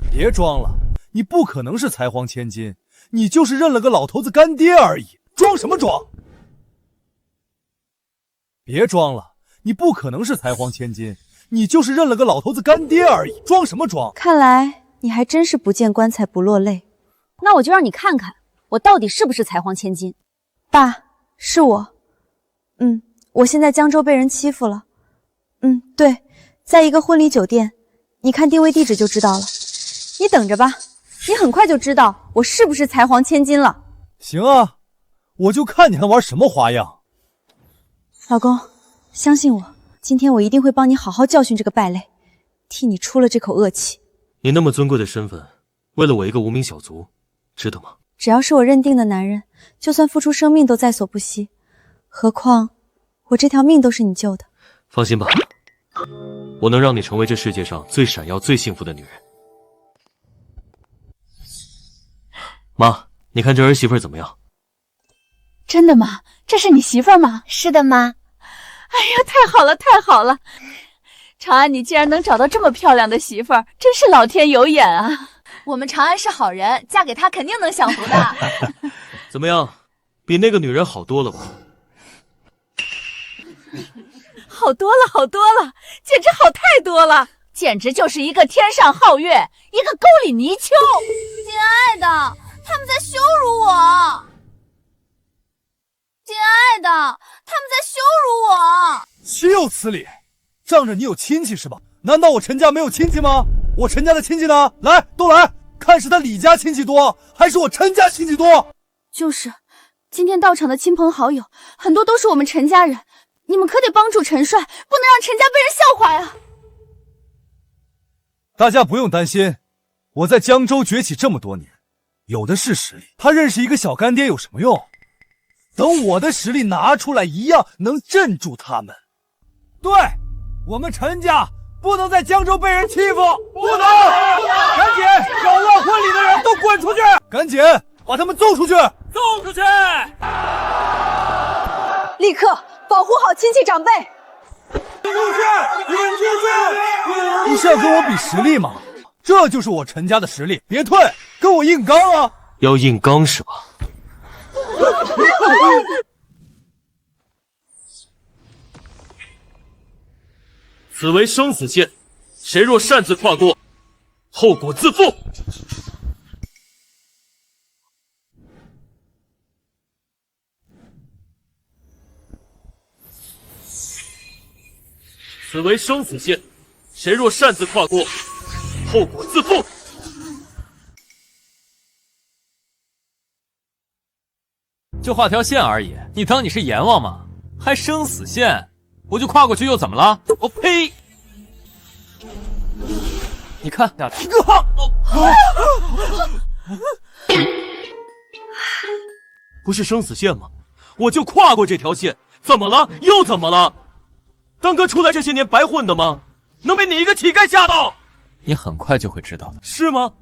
别装了，你不可能是财皇千金，你就是认了个老头子干爹而已，装什么装？别装了，你不可能是财皇千金，你就是认了个老头子干爹而已，装什么装？看来你还真是不见棺材不落泪。那我就让你看看，我到底是不是财皇千金。爸，是我。我现在江州被人欺负了。对，在一个婚礼酒店，你看定位地址就知道了。你等着吧，你很快就知道我是不是财皇千金了。行啊，我就看你还玩什么花样。老公，相信我，今天我一定会帮你好好教训这个败类，替你出了这口恶气。你那么尊贵的身份，为了我一个无名小卒，值得吗？只要是我认定的男人，就算付出生命都在所不惜，何况我这条命都是你救的。放心吧，我能让你成为这世界上最闪耀、最幸福的女人。妈，你看这儿媳妇怎么样？真的吗？这是你媳妇儿吗？是的，妈。哎呀，太好了，太好了！长安，你竟然能找到这么漂亮的媳妇儿，真是老天有眼啊！我们长安是好人，嫁给他肯定能享福的。怎么样，比那个女人好多了吧？好多了，好多了，简直好太多了，简直就是一个天上皓月，一个沟里泥鳅。亲爱的，他们在羞辱我。亲爱的，他们在羞辱我。岂有此理！仗着你有亲戚是吧？难道我陈家没有亲戚吗？我陈家的亲戚呢？来，都来，看是他李家亲戚多，还是我陈家亲戚多？就是，今天到场的亲朋好友，很多都是我们陈家人，你们可得帮助陈帅，不能让陈家被人笑话呀！大家不用担心，我在江州崛起这么多年，有的是实力。他认识一个小干爹有什么用？等我的实力拿出来，一样能镇住他们。对，我们陈家不能在江州被人欺负，不能！赶紧扰乱婚礼的人都滚出去！赶紧把他们揍出去！揍出去！立刻保护好亲戚长辈！出去！滚出去！你是要跟我比实力吗？这就是我陈家的实力，别退，跟我硬刚啊！要硬刚是吧？此为生死线，谁若擅自跨过，后果自负。此为生死线，谁若擅自跨过，后果自负。就画条线而已，你当你是阎王吗？还生死线，我就跨过去又怎么了？我呸！你看，不是生死线吗？我就跨过这条线，怎么了？又怎么了？当哥出来这些年白混的吗？能被你一个乞丐吓到？你很快就会知道的。是吗？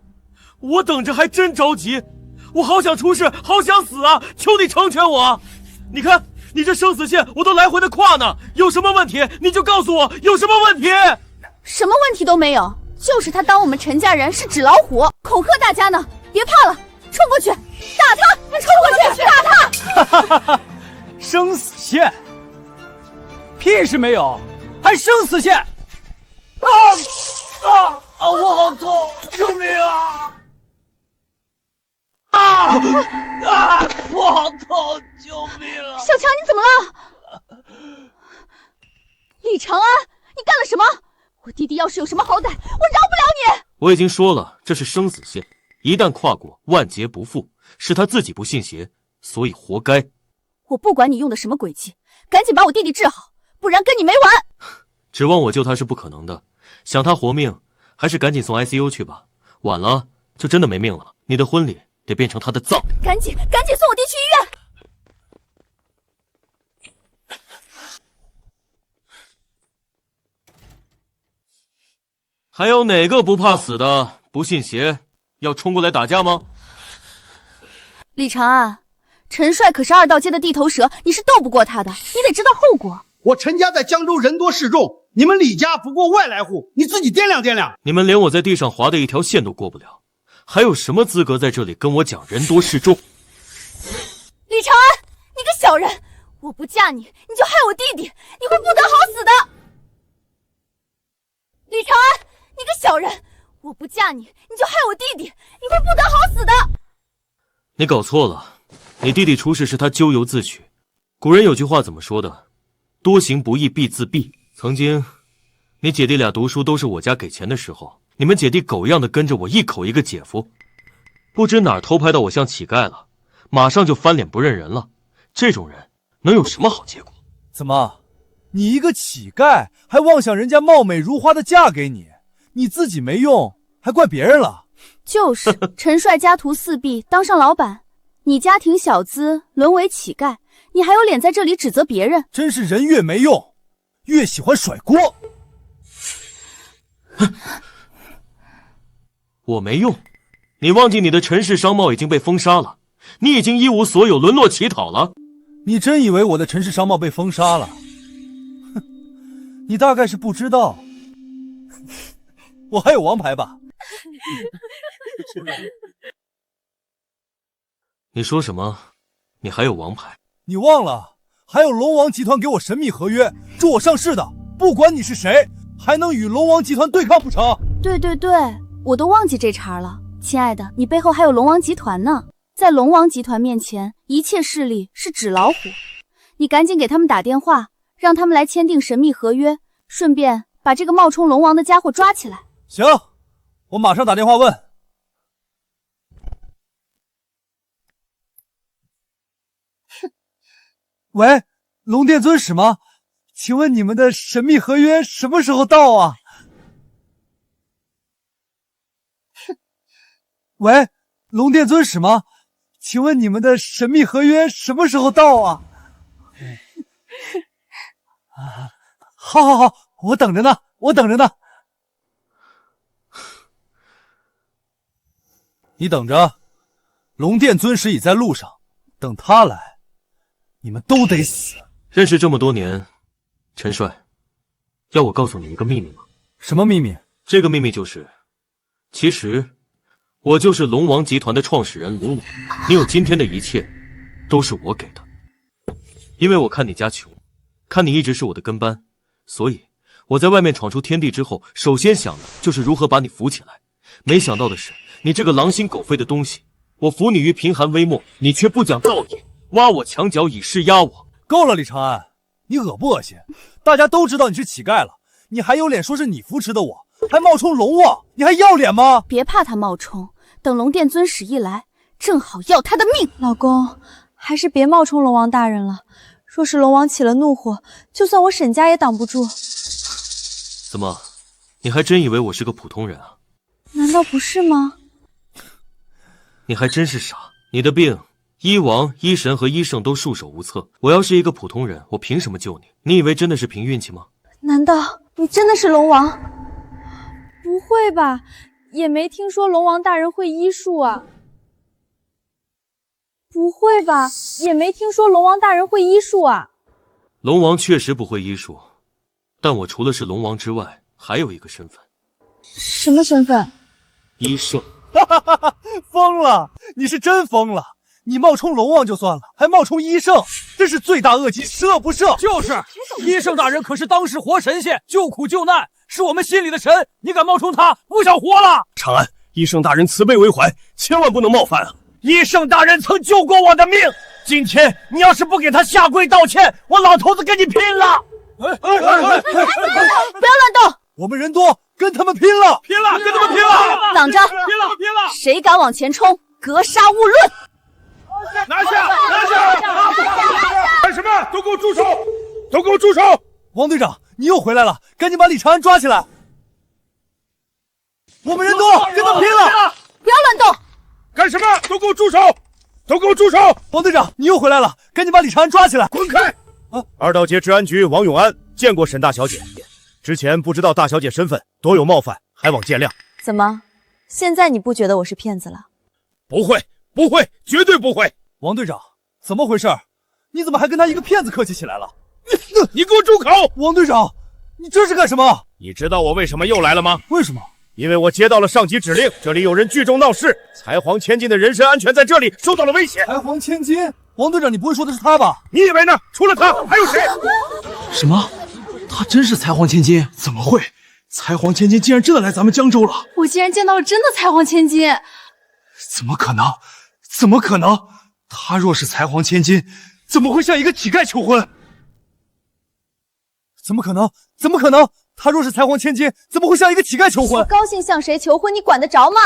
我等着还真着急，我好想出事，好想死啊！求你成全我！你看，你这生死线我都来回的跨呢，有什么问题你就告诉我，有什么问题？什么问题都没有，就是他当我们陈家人是纸老虎，恐吓大家呢。别怕了，冲过去，打他！冲过去，打他！生死线，屁事没有，还生死线！我好痛，救命啊！我好痛，救命啊！小强，你怎么了？李长安，你干了什么？我弟弟要是有什么好歹，我饶不了你！我已经说了，这是生死线，一旦跨过，万劫不复。是他自己不信邪，所以活该。我不管你用的什么诡计，赶紧把我弟弟治好，不然跟你没完！指望我救他是不可能的，想他活命，还是赶紧送 ICU 去吧，晚了就真的没命了。你的婚礼得变成他的葬。赶紧送我弟去医院！还有哪个不怕死的，不信邪，要冲过来打架吗？李长安，陈帅可是2道街的地头蛇，你是斗不过他的，你得知道后果。我陈家在江州人多势众，你们李家不过外来户，你自己掂量掂量。你们连我在地上划的一条线都过不了，还有什么资格在这里跟我讲人多势众？李长安，你个小人，我不嫁你，你就害我弟弟，你会不得好死的。李长安，你个小人，我不嫁你，你就害我弟弟，你会不得好死的。你搞错了，你弟弟出事是他咎由自取。古人有句话怎么说的？多行不义必自毙。曾经，你姐弟俩读书都是我家给钱的时候，你们姐弟狗一样的跟着我，一口一个姐夫，不知哪儿偷拍到我像乞丐了，马上就翻脸不认人了。这种人能有什么好结果？怎么，你一个乞丐还妄想人家貌美如花的嫁给你，你自己没用，还怪别人了？就是陈帅家徒四壁，当上老板，你家庭小资沦为乞丐，你还有脸在这里指责别人？真是人越没用，越喜欢甩锅。我没用？你忘记你的陈氏商贸已经被封杀了，你已经一无所有，沦落乞讨了。你真以为我的陈氏商贸被封杀了？哼，你大概是不知道，我还有王牌吧？你说什么？你还有王牌？你忘了，还有龙王集团给我神秘合约，助我上市的，不管你是谁，还能与龙王集团对抗不成？对，我都忘记这茬了。亲爱的，你背后还有龙王集团呢，在龙王集团面前，一切势力是纸老虎。你赶紧给他们打电话，让他们来签订神秘合约，顺便把这个冒充龙王的家伙抓起来。行，我马上打电话问。喂，龙殿尊使吗？请问你们的神秘合约什么时候到啊？喂，龙殿尊使吗？请问你们的神秘合约什么时候到啊？好，我等着呢。你等着，龙殿尊使已在路上，等他来，你们都得死。认识这么多年，陈帅，要我告诉你一个秘密吗？什么秘密？这个秘密就是，其实我就是龙王集团的创始人龙王，你有今天的一切，都是我给的。因为我看你家穷，看你一直是我的跟班，所以我在外面闯出天地之后，首先想的就是如何把你扶起来。没想到的是，你这个狼心狗肺的东西，我扶你于贫寒微末，你却不讲道义，挖我墙角以势压我。够了，李长安，你恶不恶心？大家都知道你是乞丐了，你还有脸说是你扶持的我，还冒充龙王，你还要脸吗？别怕他冒充，等龙殿尊使一来，正好要他的命。老公，还是别冒充龙王大人了。若是龙王起了怒火，就算我沈家也挡不住。怎么，你还真以为我是个普通人啊？难道不是吗？你还真是傻。你的病，医王、医神和医圣都束手无策。我要是一个普通人，我凭什么救你？你以为真的是凭运气吗？难道你真的是龙王？不会吧，也没听说龙王大人会医术啊。不会吧，也没听说龙王大人会医术啊。龙王确实不会医术，但我除了是龙王之外，还有一个身份。什么身份？医圣。疯了！你是真疯了！你冒充龙王就算了，还冒充医圣，真是罪大恶极，十恶不赦。就是，医圣大人可是当世活神仙，救苦救难，是我们心里的神。你敢冒充他，不想活了？长安，医圣大人慈悲为怀，千万不能冒犯啊！医圣大人曾救过我的命，今天你要是不给他下跪道歉，我老头子跟你拼了！不要乱动！我们人多，跟他们拼了！拼了，跟他们拼了！挡着！拼了，拼了！谁敢往前冲，格杀勿论！拿下！拿下！干什么？都给我住手！都给我住手！王队长，你又回来了，赶紧把李长安抓起来！我们人多，跟他们拼了！不要乱动！干什么？都给我住手！都给我住手！王队长，你又回来了，赶紧把李长安抓起来！滚开！二道街治安局王永安见过沈大小姐，之前不知道大小姐身份，多有冒犯，还望见谅。怎么，现在你不觉得我是骗子了？不会，不会，绝对不会！王队长，怎么回事？你怎么还跟他一个骗子客气起来了？你给我住口！王队长，你这是干什么？你知道我为什么又来了吗？为什么？因为我接到了上级指令，这里有人聚众闹事，才皇千金的人身安全在这里受到了威胁。才皇千金？王队长，你不会说的是他吧？你以为呢？除了他，还有谁？什么？他真是才皇千金？怎么会？才皇千金竟然真的来咱们江州了！我竟然见到了真的才皇千金！怎么可能？怎么可能？他若是才皇千金，怎么会向一个乞丐求婚？怎么可能？怎么可能？他若是才皇千金，怎么会向一个乞丐求婚？我高兴向谁求婚，你管得着吗？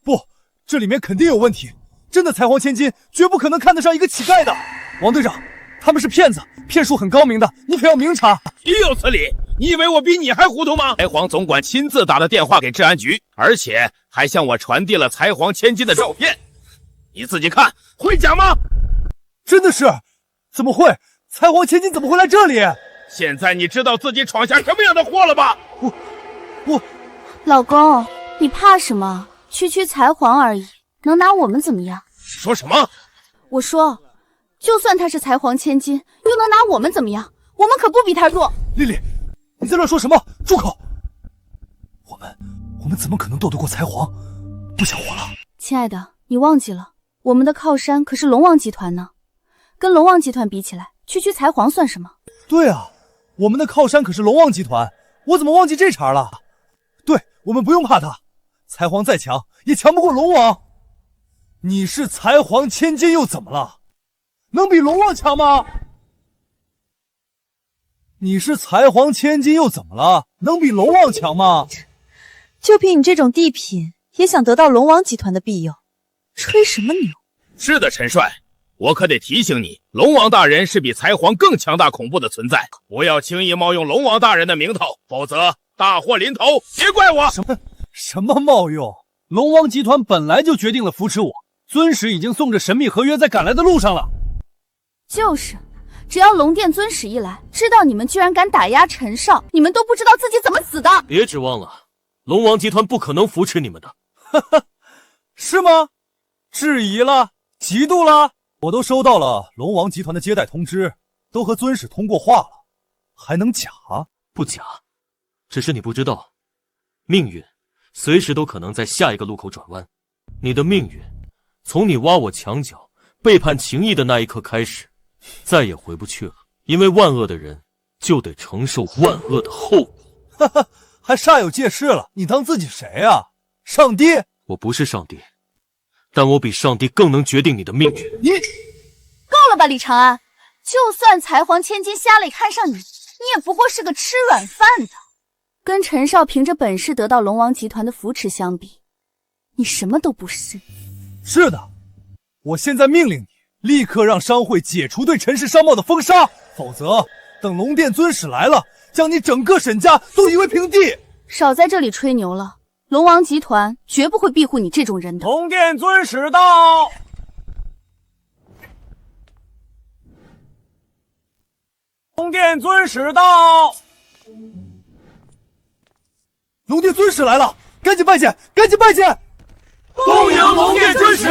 不，这里面肯定有问题。真的才皇千金绝不可能看得上一个乞丐的。王队长，他们是骗子，骗术很高明的，你可要明察。岂有此理！你以为我比你还糊涂吗？才皇总管亲自打了电话给治安局，而且还向我传递了才皇千金的照片。你自己看，会讲吗？真的是？怎么会？才皇千金怎么会来这里？现在你知道自己闯下什么样的祸了吧？我，老公，你怕什么？区区才皇而已，能拿我们怎么样？说什么？我说，就算他是才皇千金，又能拿我们怎么样？我们可不比他弱。丽丽，你在乱说什么？住口！我们怎么可能斗得过才皇？不想活了。亲爱的，你忘记了，我们的靠山可是龙王集团呢。跟龙王集团比起来，区区才皇算什么？对啊，我们的靠山可是龙王集团，我怎么忘记这茬了？对，我们不用怕他，才皇再强也强不过龙王。你是才皇千金又怎么了？能比龙王强吗？你是才皇千金又怎么了？能比龙王强吗？就凭你这种地痞，也想得到龙王集团的庇佑，吹什么牛？是的，陈帅，我可得提醒你，龙王大人是比才皇更强大恐怖的存在，不要轻易冒用龙王大人的名头，否则大祸临头，别怪我。什么冒用？龙王集团本来就决定了扶持我，尊使已经送着神秘合约在赶来的路上了。就是，只要龙殿尊使一来，知道你们居然敢打压陈少，你们都不知道自己怎么死的。别指望了，龙王集团不可能扶持你们的。是吗？质疑了？嫉妒了？我都收到了龙王集团的接待通知，都和尊使通过话了，还能假？不假，只是你不知道，命运随时都可能在下一个路口转弯。你的命运，从你挖我墙角、背叛情谊的那一刻开始，再也回不去了。因为万恶的人就得承受万恶的后果。哈哈，还煞有介事了？你当自己谁啊？上帝？我不是上帝，但我比上帝更能决定你的命运。你够了吧，李长安！就算才皇千金瞎了看上你，你也不过是个吃软饭的。跟陈少凭着本事得到龙王集团的扶持相比，你什么都不是。是的，我现在命令你，立刻让商会解除对陈氏商贸的封杀，否则等龙殿尊使来了，将你整个沈家都夷为平地。少在这里吹牛了，龙王集团绝不会庇护你这种人的。龙殿尊使到。龙殿尊使到。龙殿尊使来了，赶紧拜见，赶紧拜见！恭迎龙殿尊使！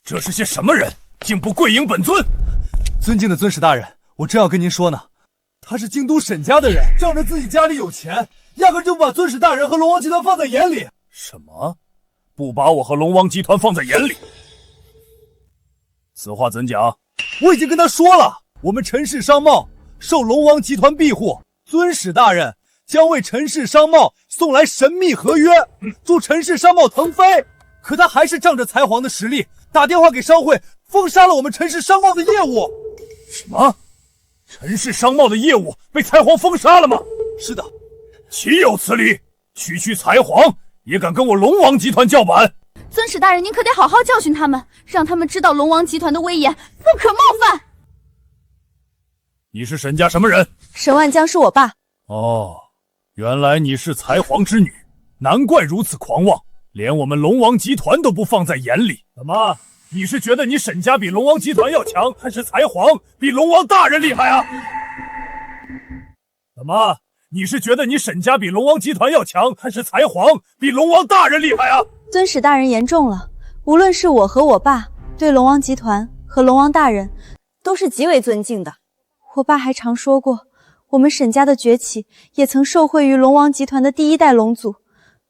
这是些什么人，竟不跪迎本尊？尊敬的尊使大人，我正要跟您说呢。他是京都沈家的人，仗着自己家里有钱，压根就不把尊使大人和龙王集团放在眼里。什么？不把我和龙王集团放在眼里？此话怎讲？我已经跟他说了，我们陈氏商贸受龙王集团庇护，尊使大人将为陈氏商贸送来神秘合约，助陈氏商贸腾飞。可他还是仗着才皇的实力，打电话给商会，封杀了我们陈氏商贸的业务。什么？陈氏商贸的业务被才皇封杀了吗？是的。岂有此理！区才皇也敢跟我龙王集团叫板？尊使大人，您可得好好教训他们，让他们知道龙王集团的威严，不可冒犯。你是沈家什么人？沈万江是我爸。哦，原来你是才皇之女，难怪如此狂妄，连我们龙王集团都不放在眼里。怎么？你是觉得你沈家比龙王集团要强，还是才皇比龙王大人厉害啊？怎么？你是觉得你沈家比龙王集团要强，还是才皇比龙王大人厉害啊？尊使大人言重了，无论是我和我爸对龙王集团和龙王大人都是极为尊敬的。我爸还常说过，我们沈家的崛起也曾受惠于龙王集团的第一代龙祖，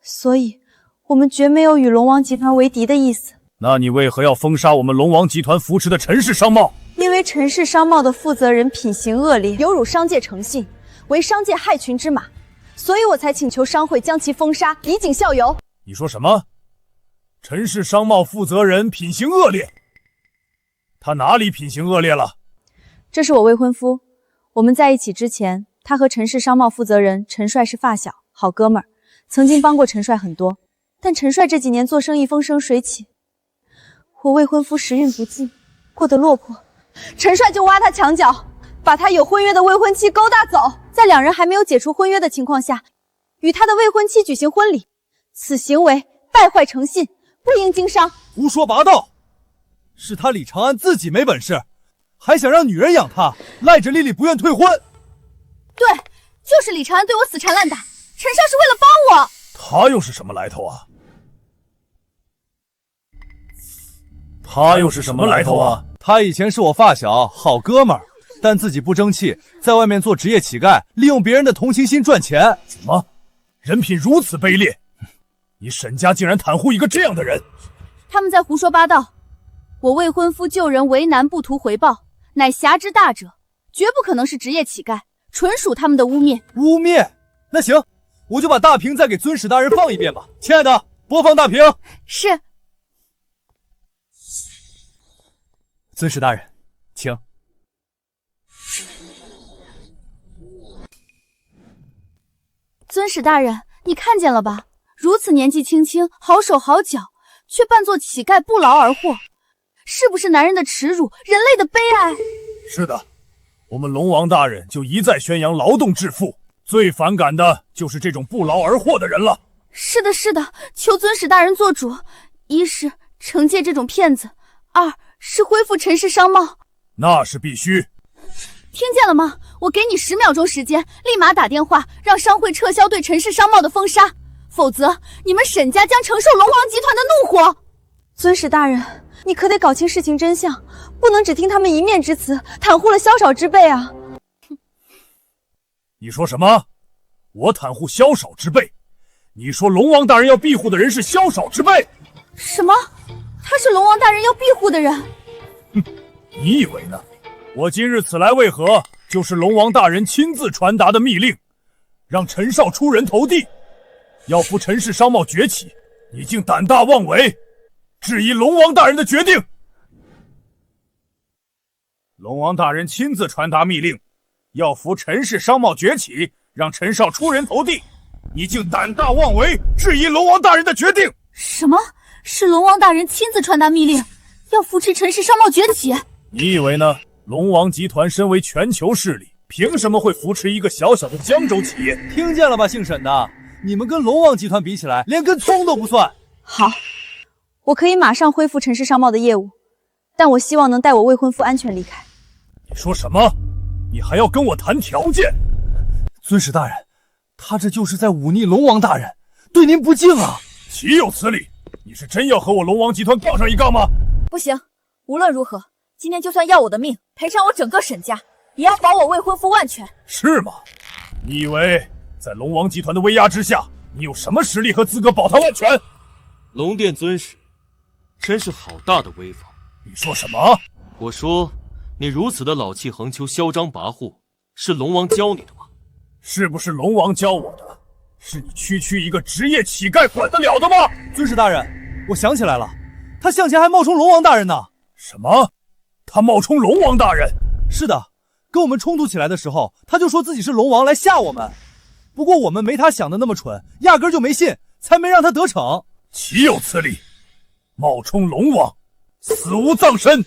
所以我们绝没有与龙王集团为敌的意思。那你为何要封杀我们龙王集团扶持的陈氏商贸？因为陈氏商贸的负责人品行恶劣，有辱商界诚信，为商界害群之马，所以我才请求商会将其封杀，以儆效尤。你说什么？陈氏商贸负责人品行恶劣？他哪里品行恶劣了？这是我未婚夫，我们在一起之前，他和陈氏商贸负责人陈帅是发小，好哥们儿，曾经帮过陈帅很多。但陈帅这几年做生意风生水起，我未婚夫时运不济，过得落魄，陈帅就挖他墙角，把他有婚约的未婚妻勾搭走，在两人还没有解除婚约的情况下，与他的未婚妻举行婚礼，此行为败坏诚信，不应经商。胡说八道！是他李长安自己没本事，还想让女人养他，赖着丽丽不愿退婚。对，就是李长安对我死缠烂打，陈少是为了帮我。他又是什么来头啊？他又是什么来头啊？他以前是我发小，好哥们儿，但自己不争气，在外面做职业乞丐，利用别人的同情心赚钱。什么？人品如此卑劣！你沈家竟然袒护一个这样的人！他们在胡说八道。我未婚夫救人为难不图回报，乃侠之大者，绝不可能是职业乞丐，纯属他们的污蔑。污蔑？那行，我就把大屏再给尊使大人放一遍吧。亲爱的，播放大屏。是。尊使大人，请。尊使大人，你看见了吧？如此年纪轻轻，好手好脚，却扮作乞丐不劳而获，是不是男人的耻辱，人类的悲哀？是的，我们龙王大人就一再宣扬劳动致富，最反感的就是这种不劳而获的人了。是的，是的，求尊使大人做主，一是惩戒这种骗子，二是恢复陈氏商贸。那是必须。听见了吗？我给你10秒钟时间，立马打电话让商会撤销对陈氏商贸的封杀，否则你们沈家将承受龙王集团的怒火。尊使大人，你可得搞清事情真相，不能只听他们一面之词，袒护了宵少之辈啊！你说什么？我袒护宵少之辈？你说龙王大人要庇护的人是宵少之辈？什么？他是龙王大人要庇护的人？哼，你以为呢？我今日此来为何？就是龙王大人亲自传达的密令，让陈少出人头地，要扶陈氏商贸崛起，你竟胆大妄为，质疑龙王大人的决定。龙王大人亲自传达密令，要扶陈氏商贸崛起，让陈少出人头地，你竟胆大妄为，质疑龙王大人的决定。什么？是龙王大人亲自传达密令，要扶持陈氏商贸崛起？你以为呢？龙王集团身为全球势力，凭什么会扶持一个小小的江州企业？听见了吧，姓沈的，你们跟龙王集团比起来，连根葱都不算。好，我可以马上恢复陈氏商贸的业务，但我希望能带我未婚夫安全离开。你说什么？你还要跟我谈条件？尊使大人，他这就是在忤逆龙王大人，对您不敬啊！岂有此理！你是真要和我龙王集团杠上一杠吗？不行，无论如何，今天就算要我的命，赔偿我整个沈家，也要保我未婚夫万全。是吗？你以为在龙王集团的威压之下，你有什么实力和资格保他万全？龙殿尊使，真是好大的威风！你说什么？我说，你如此的老气横秋、嚣张跋扈，是龙王教你的吗？是不是龙王教我的？是你区一个职业乞丐管得了的吗？尊使大人，我想起来了，他向前还冒充龙王大人呢。什么？他冒充龙王大人？是的，跟我们冲突起来的时候，他就说自己是龙王来吓我们。不过我们没他想的那么蠢，压根就没信，才没让他得逞。岂有此理！冒充龙王，死无葬身！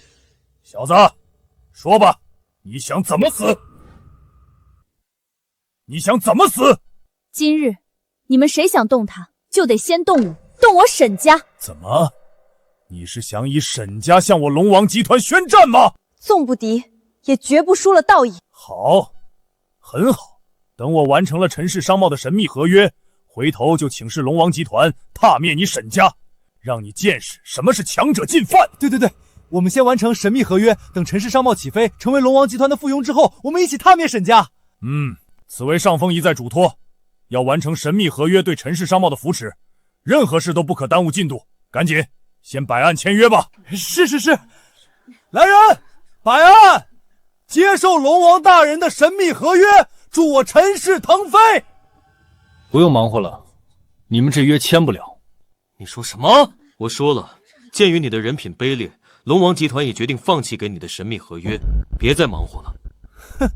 小子，说吧，你想怎么死？你想怎么死？今日你们谁想动他，就得先动我，动我沈家。怎么？你是想以沈家向我龙王集团宣战吗？纵不敌，也绝不输了道义。好，很好。等我完成了陈氏商贸的神秘合约，回头就请示龙王集团踏灭你沈家，让你见识什么是强者进犯。对，我们先完成神秘合约，等陈氏商贸起飞，成为龙王集团的附庸之后，我们一起踏灭沈家。此为上峰一再嘱托，要完成神秘合约对陈氏商贸的扶持，任何事都不可耽误进度，赶紧先摆案签约吧。是，来人，摆案，接受龙王大人的神秘合约，助我陈氏腾飞。不用忙活了，你们这约签不了。你说什么？我说了，鉴于你的人品卑劣，龙王集团已决定放弃给你的神秘合约，别再忙活了。哼，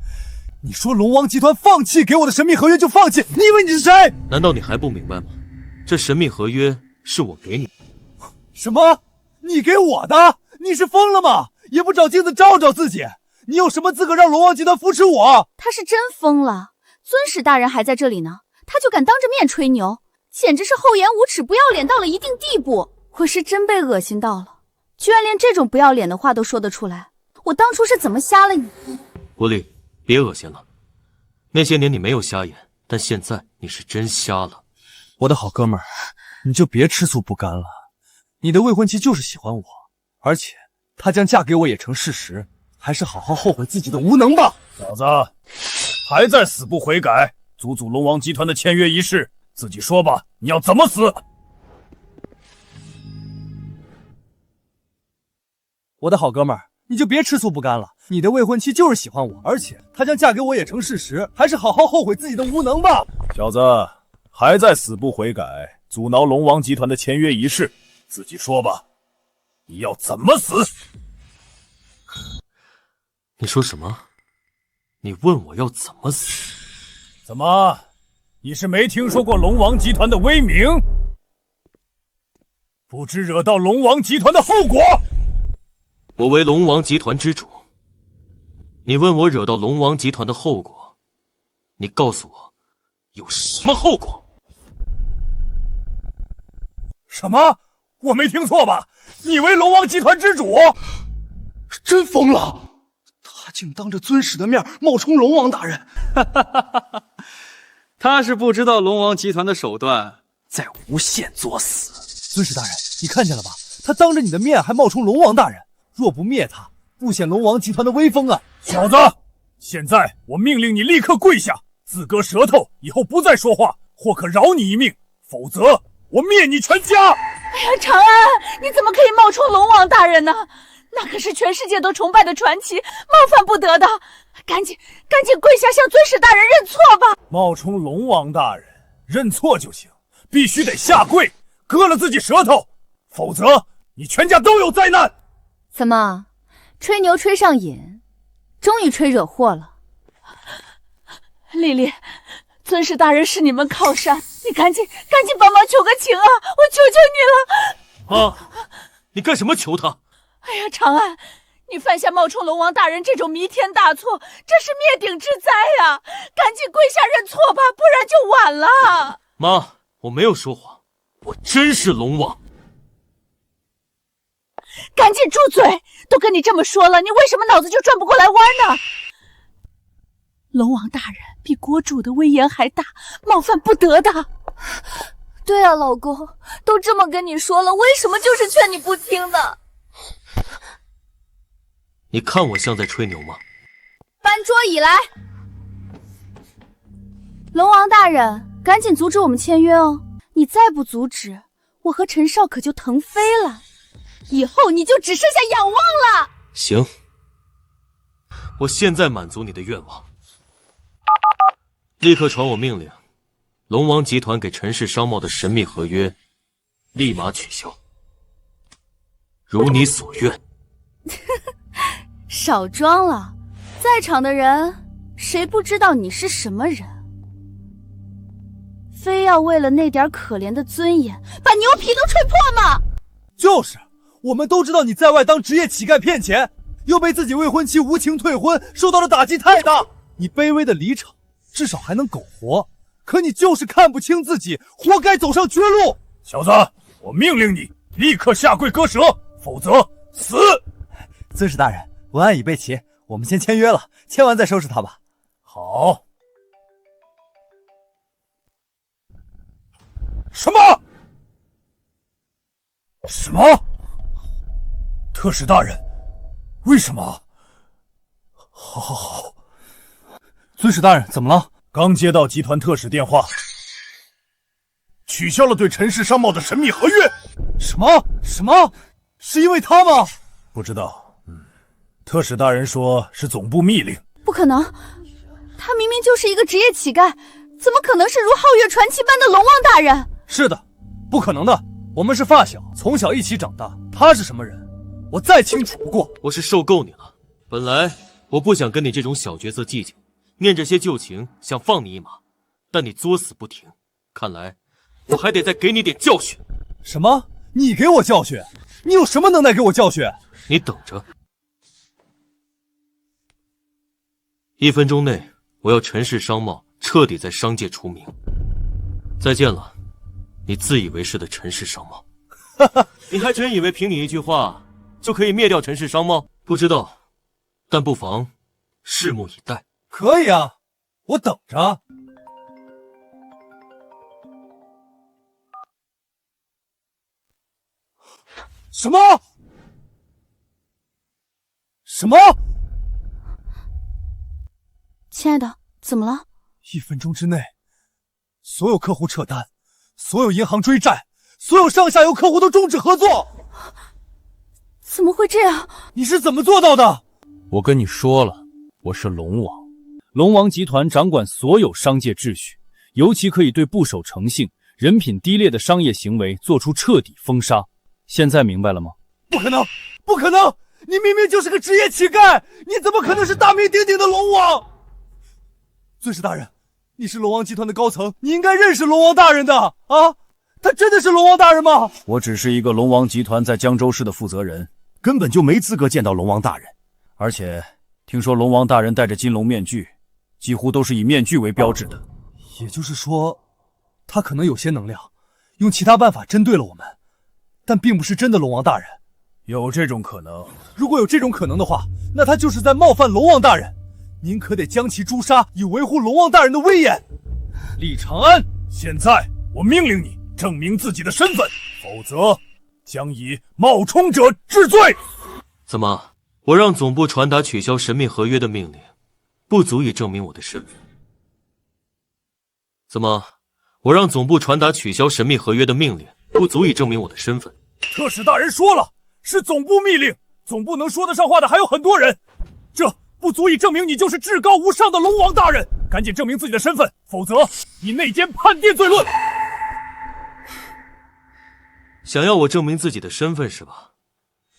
你说龙王集团放弃给我的神秘合约就放弃？你以为你是谁？难道你还不明白吗？这神秘合约是我给你的。什么？你给我的？你是疯了吗？也不找镜子照照自己，你有什么资格让龙王集团扶持我？他是真疯了，尊使大人还在这里呢，他就敢当着面吹牛，简直是厚颜无耻、不要脸到了一定地步。我是真被恶心到了，居然连这种不要脸的话都说得出来。我当初是怎么瞎了你？狐狸，别恶心了。那些年你没有瞎眼，但现在你是真瞎了。我的好哥们儿，你就别吃醋不甘了。你的未婚妻就是喜欢我，而且她将嫁给我也成事实，还是好好后悔自己的无能吧。小子，还在死不悔改，阻龙王集团的签约仪式，自己说吧，你要怎么死？我的好哥们儿，你就别吃醋不甘了。你的未婚妻就是喜欢我，而且她将嫁给我也成事实，还是好好后悔自己的无能吧。小子，还在死不悔改，阻挠龙王集团的签约仪式，自己说吧，你要怎么死？你说什么？你问我要怎么死？怎么，你是没听说过龙王集团的威名？不知惹到龙王集团的后果？我为龙王集团之主，你问我惹到龙王集团的后果，你告诉我有什么后果？什么？我没听错吧？你为龙王集团之主？真疯了！他竟当着尊使的面冒充龙王大人。他是不知道龙王集团的手段，在无限作死。尊使大人，你看见了吧？他当着你的面还冒充龙王大人，若不灭他，不显龙王集团的威风啊！小子，现在我命令你立刻跪下，自割舌头，以后不再说话，或可饶你一命，否则我灭你全家！哎呀，长安，你怎么可以冒充龙王大人呢？那可是全世界都崇拜的传奇，冒犯不得的。赶紧跪下向尊使大人认错吧！冒充龙王大人，认错就行，必须得下跪，割了自己舌头，否则你全家都有灾难。怎么，吹牛吹上瘾，终于吹惹祸了？丽丽，尊使大人是你们靠山，你赶紧帮忙求个情啊！我求求你了！妈，你干什么求他？哎呀，长安，你犯下冒充龙王大人这种弥天大错，这是灭顶之灾呀！赶紧跪下认错吧，不然就晚了。妈，我没有说谎，我真是龙王。赶紧住嘴！都跟你这么说了，你为什么脑子就转不过来弯呢？龙王大人比国主的威严还大，冒犯不得的。对啊，老公，都这么跟你说了，为什么就是劝你不听呢？你看我像在吹牛吗？搬桌椅来。龙王大人，赶紧阻止我们签约哦！你再不阻止，我和陈少可就腾飞了，以后你就只剩下仰望了。行，我现在满足你的愿望，立刻传我命令，龙王集团给陈氏商贸的神秘合约立马取消，如你所愿。少装了，在场的人谁不知道你是什么人？非要为了那点可怜的尊严，把牛皮都吹破吗？就是，我们都知道你在外当职业乞丐骗钱，又被自己未婚妻无情退婚，受到的打击太大。你卑微的离场，至少还能苟活，可你就是看不清自己，活该走上绝路。小子，我命令你立刻下跪割舌，否则死！尊使大人，文案已备齐，我们先签约了，签完再收拾他吧。好。什么？什么？特使大人，为什么？好。尊使大人，怎么了？刚接到集团特使电话，取消了对陈氏商贸的神秘合约。什么？是因为他吗？不知道。特使大人说是总部密令。不可能，他明明就是一个职业乞丐，怎么可能是如皓月传奇般的龙王大人？是的，不可能的，我们是发小，从小一起长大，他是什么人，我再清楚不过。我是受够你了，本来我不想跟你这种小角色计较，念这些旧情想放你一马，但你作死不停，看来我还得再给你点教训。什么？你给我教训？你有什么能耐给我教训？你等着，1分钟内我要陈氏商贸彻底在商界除名。再见了，你自以为是的陈氏商贸。你还真以为凭你一句话就可以灭掉陈氏商贸？不知道，但不妨拭目以待。可以啊，我等着。什么？亲爱的，怎么了？1分钟之内，所有客户撤单，所有银行追债，所有上下游客户都终止合作。怎么会这样？你是怎么做到的？我跟你说了，我是龙王，龙王集团掌管所有商界秩序，尤其可以对不守诚信、人品低劣的商业行为做出彻底封杀。现在明白了吗？不可能，不可能！你明明就是个职业乞丐，你怎么可能是大名鼎鼎的龙王？尊使大人，你是龙王集团的高层，你应该认识龙王大人的啊！他真的是龙王大人吗？我只是一个龙王集团在江州市的负责人，根本就没资格见到龙王大人。而且听说龙王大人戴着金龙面具，几乎都是以面具为标志的。也就是说，他可能有些能量，用其他办法针对了我们，但并不是真的龙王大人。有这种可能？如果有这种可能的话，那他就是在冒犯龙王大人。您可得将其诛杀，以维护龙王大人的威严。李长安，现在我命令你证明自己的身份，否则将以冒充者治罪。怎么，我让总部传达取消神秘合约的命令，不足以证明我的身份？怎么，我让总部传达取消神秘合约的命令，不足以证明我的身份？特使大人说了，是总部密令，总部能说得上话的还有很多人，这不足以证明你就是至高无上的龙王大人。赶紧证明自己的身份，否则以内奸叛变罪论。想要我证明自己的身份是吧？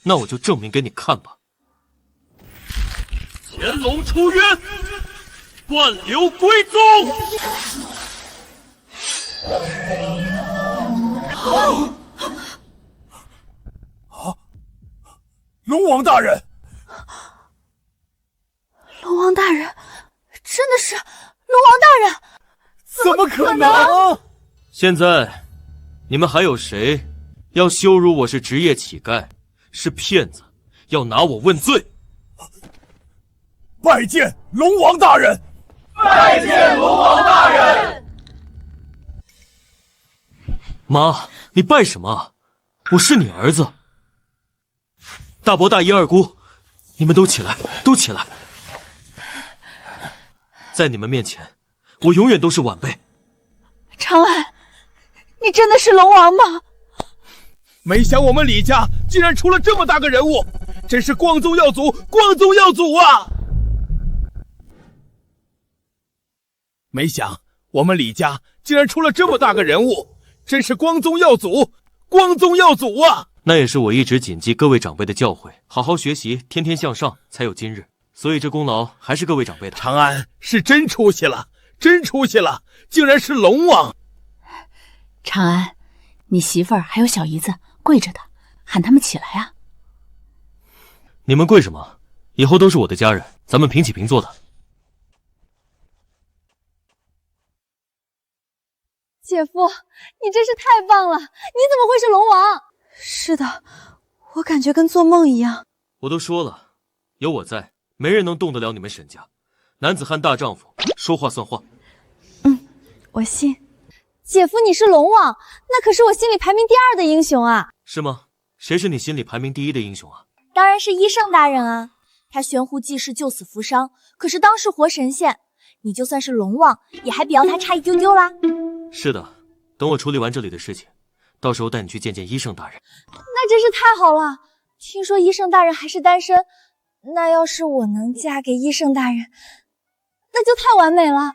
那我就证明给你看吧。乾隆出渊，贯流归宗。龙王大人，龙王大人，真的是龙王大人？怎么可能？现在，你们还有谁要羞辱我是职业乞丐，是骗子，要拿我问罪？拜见龙王大人！拜见龙王大人！妈，你拜什么？我是你儿子。大伯、大姨、二姑，你们都起来，都起来！在你们面前，我永远都是晚辈。长安，你真的是龙王吗？没想我们李家竟然出了这么大个人物，真是光宗耀祖，光宗耀祖啊！没想我们李家竟然出了这么大个人物，真是光宗耀祖，光宗耀祖啊！那也是我一直谨记各位长辈的教诲，好好学习，天天向上，才有今日。所以这功劳还是各位长辈的。长安是真出息了，真出息了，竟然是龙王！长安，你媳妇儿还有小姨子跪着的，喊他们起来啊！你们跪什么？以后都是我的家人，咱们平起平坐的。姐夫，你真是太棒了！你怎么会是龙王？是的，我感觉跟做梦一样。我都说了，有我在，没人能动得了你们沈家。男子汉大丈夫，说话算话。我信。姐夫，你是龙王，那可是我心里排名第2的英雄啊！是吗？谁是你心里排名第1的英雄啊？当然是医圣大人啊！他悬壶济世，救死扶伤，可是当世活神仙。你就算是龙王，也还比要他差一丢丢啦。是的，等我处理完这里的事情，到时候带你去见见医圣大人。那真是太好了！听说医圣大人还是单身，那要是我能嫁给医圣大人，那就太完美了。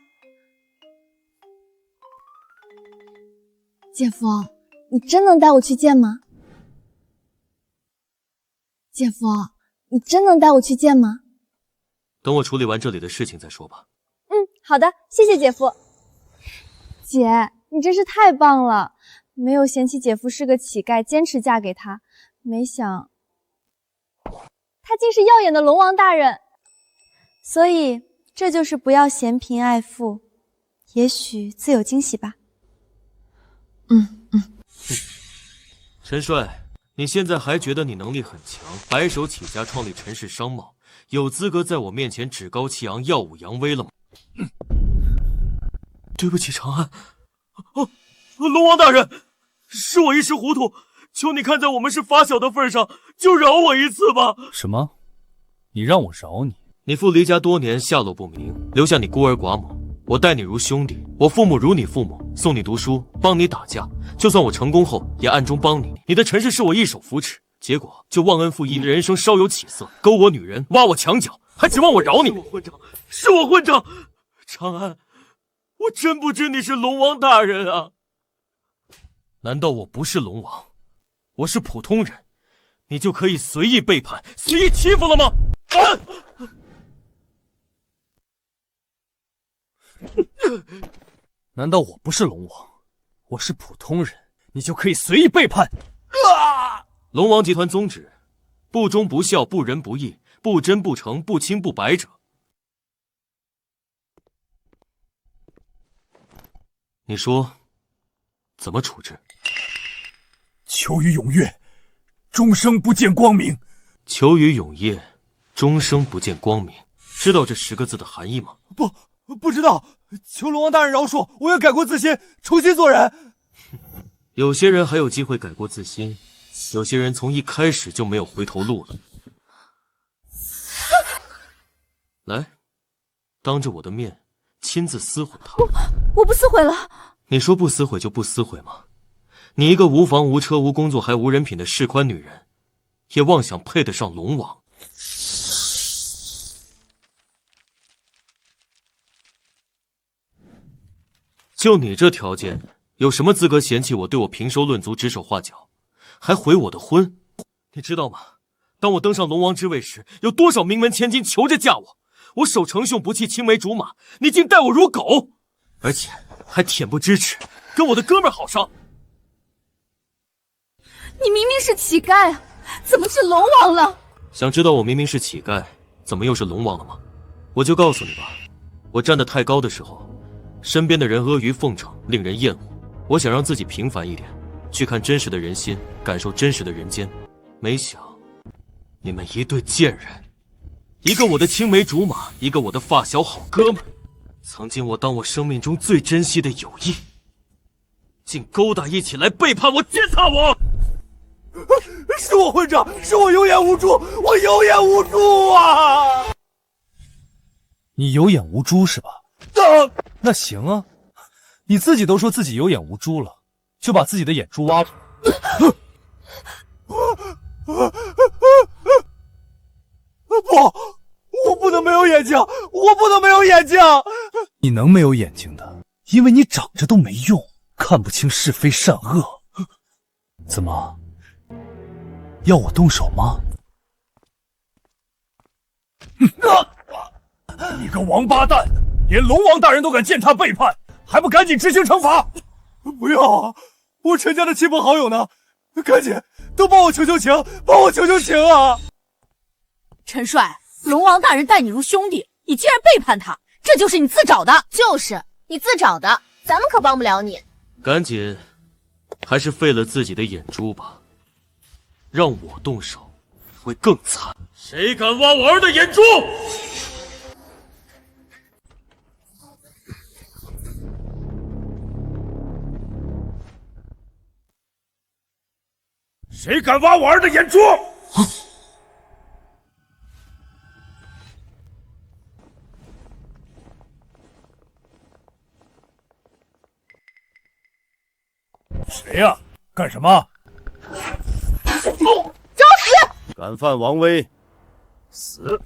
姐夫，你真能带我去见吗？姐夫，你真能带我去见吗？等我处理完这里的事情再说吧。好的，谢谢姐夫。姐，你真是太棒了，没有嫌弃姐夫是个乞丐，坚持嫁给他，没想他竟是耀眼的龙王大人。所以这就是不要嫌贫爱富，也许自有惊喜吧。陈帅，你现在还觉得你能力很强，白手起家创立陈氏商贸，有资格在我面前趾高气扬、耀武扬威了吗？对不起，长安。龙王大人，是我一时糊涂，求你看在我们是发小的份上，就饶我一次吧。什么？你让我饶你？你父离家多年，下落不明，留下你孤儿寡母。我待你如兄弟，我父母如你父母，送你读书，帮你打架。就算我成功后，也暗中帮你。你的陈氏是我一手扶持，结果就忘恩负义，人生稍有起色，勾我女人，挖我墙角，还指望我饶你？是我混账！长安，我真不知你是龙王大人啊！难道我不是龙王，我是普通人，你就可以随意背叛、随意欺负了吗？难道我不是龙王，我是普通人，你就可以随意背叛？龙王集团宗旨：不忠不孝，不仁不义，不真不诚，不清不白者。你说怎么处置？求于永月，终生不见光明。求于永夜，终生不见光明。知道这10个字的含义吗？不知道。求龙王大人饶恕，我要改过自新，重新做人。有些人还有机会改过自新，有些人从一开始就没有回头路了。来，当着我的面亲自撕毁他。我不撕毁了。你说不撕毁就不撕毁吗？你一个无房无车无工作还无人品的市侩女人，也妄想配得上龙王。就你这条件，有什么资格嫌弃我对我评手论足、指手画脚，还毁我的婚？你知道吗？当我登上龙王之位时，有多少名门千金求着嫁我，我守成兄不弃青梅竹马，你竟待我如狗，而且还恬不知耻，跟我的哥们好上。你明明是乞丐啊，怎么是龙王了？想知道我明明是乞丐，怎么又是龙王了吗？我就告诉你吧，我站得太高的时候，身边的人阿谀奉承，令人厌恶。我想让自己平凡一点，去看真实的人心，感受真实的人间。没想你们一对贱人，一个我的青梅竹马，一个我的发小好哥们，曾经我当我生命中最珍惜的友谊，竟勾搭一起来背叛我、践踏我。是我混账，是我有眼无珠，我有眼无珠啊！你有眼无珠是吧？那行啊，你自己都说自己有眼无珠了，就把自己的眼珠挖出来。不，我不能没有眼睛，我不能没有眼睛。你能没有眼睛的，因为你长着都没用，看不清是非善恶。怎么，要我动手吗？你个王八蛋，连龙王大人都敢践踏背叛，还不赶紧执行惩罚？不要啊！我陈家的亲朋好友呢？赶紧都帮我求求情，帮我求求情啊！陈帅，龙王大人待你如兄弟，你竟然背叛他，这就是你自找的。就是你自找的，咱们可帮不了你。赶紧，还是废了自己的眼珠吧，让我动手会更惨。谁敢挖我儿的眼珠？谁敢挖我儿的眼珠？谁呀？干什么？找死！敢犯王威，死！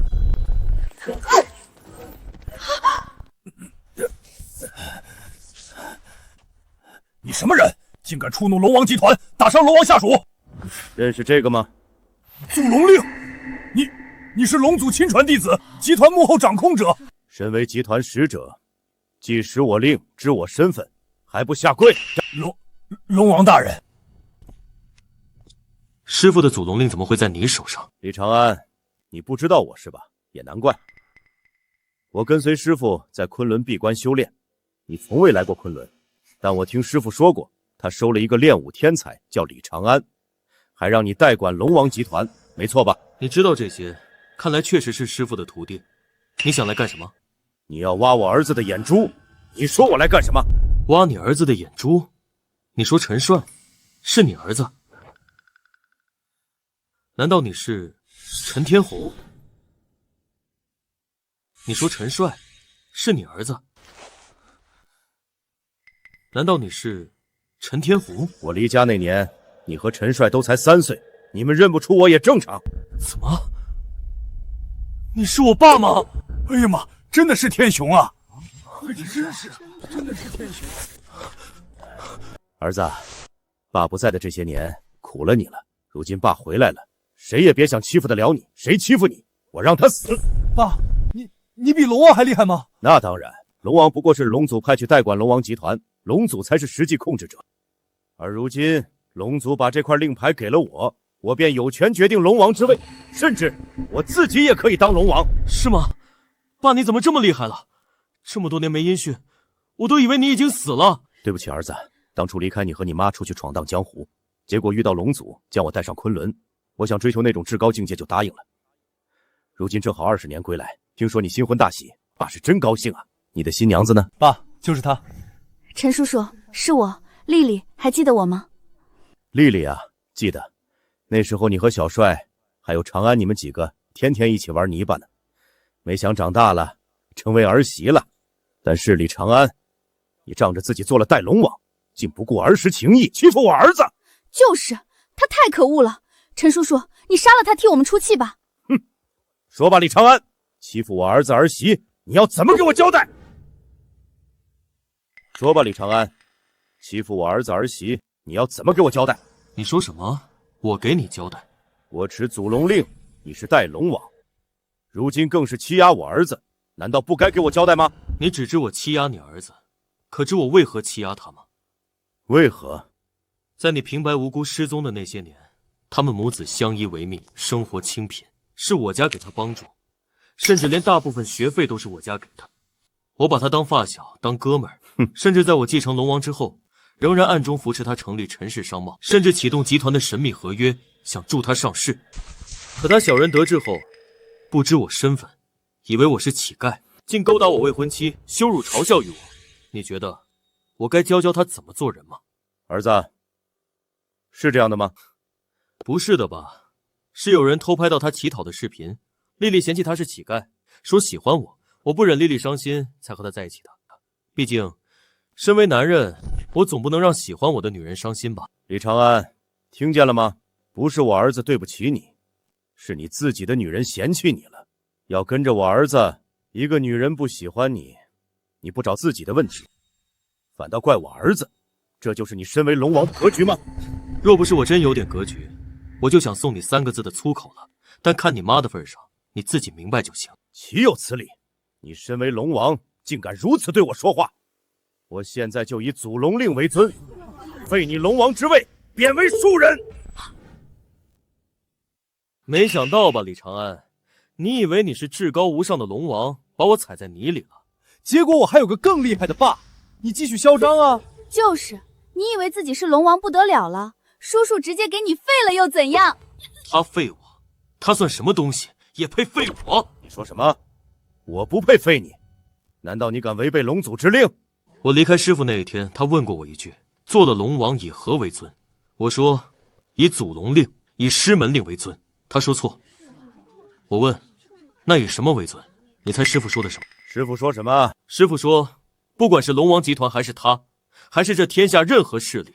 你什么人？竟敢触怒龙王集团，打伤龙王下属！认识这个吗？祖龙令，你是龙祖亲传弟子，集团幕后掌控者。身为集团使者，既识我令，知我身份，还不下跪？龙王大人，师父的祖龙令怎么会在你手上？李长安，你不知道我是吧？也难怪。我跟随师父在昆仑闭关修炼，你从未来过昆仑，但我听师父说过，他收了一个练武天才，叫李长安，还让你代管龙王集团，没错吧？你知道这些，看来确实是师父的徒弟。你想来干什么？你要挖我儿子的眼珠，你说我来干什么？挖你儿子的眼珠？你说陈帅是你儿子？难道你是陈天侯？你说陈帅是你儿子？难道你是陈天侯？我离家那年，你和陈帅都才3岁，你们认不出我也正常。怎么？你是我爸吗？哎呀妈，真的是天雄啊！真的是天雄。儿子，爸不在的这些年苦了你了，如今爸回来了，谁也别想欺负得了你，谁欺负你，我让他死。爸，你比龙王还厉害吗？那当然，龙王不过是龙祖派去代管龙王集团，龙祖才是实际控制者。而如今龙祖把这块令牌给了我，我便有权决定龙王之位，甚至我自己也可以当龙王。是吗？爸，你怎么这么厉害了？这么多年没音讯，我都以为你已经死了。对不起，儿子，当初离开你和你妈出去闯荡江湖，结果遇到龙祖将我带上昆仑，我想追求那种至高境界就答应了。如今正好20年归来，听说你新婚大喜，爸是真高兴啊。你的新娘子呢？爸，就是她。陈叔叔，是我，丽丽，还记得我吗？丽丽啊，记得。那时候你和小帅还有长安你们几个天天一起玩泥巴呢，没想长大了成为儿媳了。但是李长安，你仗着自己做了代龙王，竟不顾儿时情谊，欺负我儿子。就是，他太可恶了。陈叔叔，你杀了他替我们出气吧。说吧，李长安，欺负我儿子儿媳，你要怎么给我交代？说吧，李长安，欺负我儿子儿媳，你要怎么给我交代？你说什么？我给你交代。我持祖龙令，你是带龙王，如今更是欺压我儿子，难道不该给我交代吗？你只知我欺压你儿子，可知我为何欺压他吗？为何？在你平白无故失踪的那些年，他们母子相依为命，生活清贫，是我家给他帮助，甚至连大部分学费都是我家给他。我把他当发小，当哥们儿，甚至在我继承龙王之后，仍然暗中扶持他成立陈氏商贸，甚至启动集团的神秘合约，想助他上市。可他小人得志后，不知我身份，以为我是乞丐，竟勾搭我未婚妻，羞辱嘲笑于我。你觉得我该教教他怎么做人吗？儿子，是这样的吗？不是的吧？是有人偷拍到他乞讨的视频，丽丽嫌弃他是乞丐，说喜欢我，我不忍丽丽伤心，才和他在一起的。毕竟，身为男人，我总不能让喜欢我的女人伤心吧？李长安，听见了吗？不是我儿子对不起你，是你自己的女人嫌弃你了。要跟着我儿子，一个女人不喜欢你，你不找自己的问题，反倒怪我儿子，这就是你身为龙王的格局吗？若不是我真有点格局，我就想送你3个字的粗口了。但看你妈的份上，你自己明白就行。岂有此理！你身为龙王，竟敢如此对我说话！我现在就以祖龙令为尊，废你龙王之位，贬为庶人。没想到吧，李长安，你以为你是至高无上的龙王，把我踩在泥里了。结果我还有个更厉害的爸，你继续嚣张啊！就是，你以为自己是龙王不得了了，叔叔直接给你废了又怎样？他废我，他算什么东西，也配废我？你说什么？我不配废你？难道你敢违背龙祖之令？我离开师傅那一天，他问过我一句：做了龙王以何为尊？我说：以祖龙令，以师门令为尊。他说错。我问：那以什么为尊？你猜师傅说的什么？师傅说什么？师傅说，不管是龙王集团还是他，还是这天下任何势力，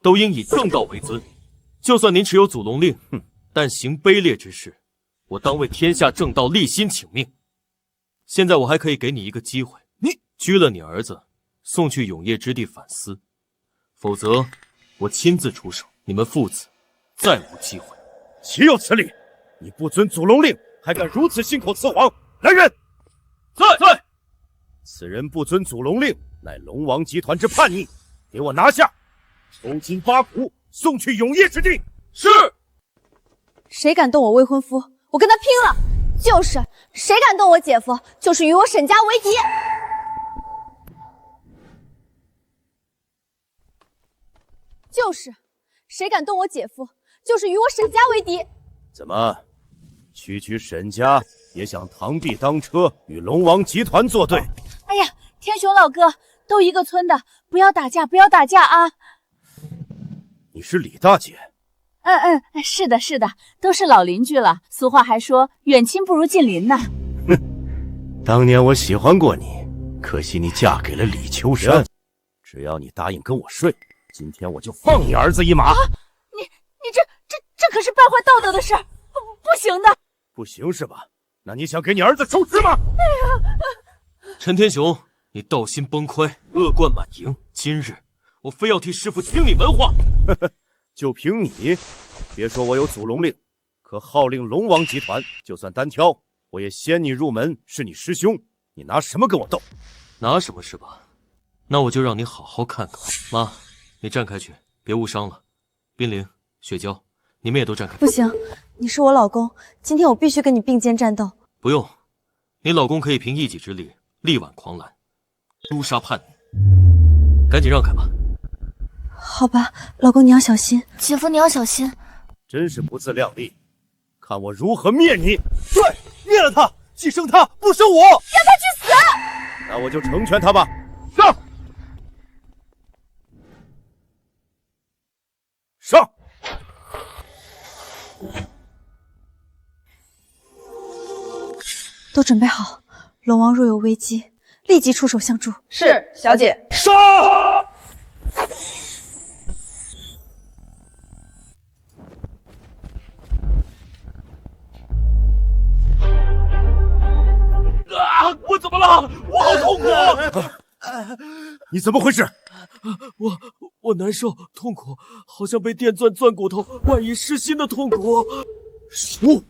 都应以正道为尊。就算您持有祖龙令，但行卑劣之事，我当为天下正道立心请命。现在我还可以给你一个机会，你拘了你儿子，送去永业之地反思，否则我亲自出手，你们父子再无机会。岂有此理！你不遵祖龙令，还敢如此信口雌黄！来人！在！此人不遵祖龙令，乃龙王集团之叛逆，给我拿下，抽筋扒骨，送去永业之地。是。谁敢动我未婚夫，我跟他拼了！就是，谁敢动我姐夫，就是与我沈家为敌。就是，谁敢动我姐夫，就是与我沈家为敌。怎么，区沈家也想螳臂当车，与龙王集团作对？哎呀，天雄老哥，都一个村的，不要打架，不要打架啊！你是李大姐？是的，是的，都是老邻居了。俗话还说，远亲不如近邻呐。当年我喜欢过你，可惜你嫁给了李秋山。只要你答应跟我睡，今天我就放你儿子一马。啊、你这可是败坏道德的事儿，不行的。不行是吧？那你想给你儿子收尸吗？陈天雄，你道心崩溃，恶贯满盈。今日我非要替师傅清理门话。就凭你，别说我有祖龙令，可号令龙王集团，就算单挑，我也先你入门，是你师兄，你拿什么跟我斗？拿什么是吧？那我就让你好好看看。妈，你站开去，别误伤了。冰凌、雪娇，你们也都站开。不行，你是我老公，今天我必须跟你并肩战斗。不用，你老公可以凭一己之力力挽狂澜，诛杀叛逆。赶紧让开吧。好吧，老公你要小心。姐夫你要小心。真是不自量力，看我如何灭你！对，灭了他，既生他，不生我，让他去死！那我就成全他吧。上！上！都准备好，龙王若有危机，立即出手相助。是，小姐。杀！苦！你怎么回事？我难受，痛苦，好像被电钻骨头，万一失心的痛苦。鼠，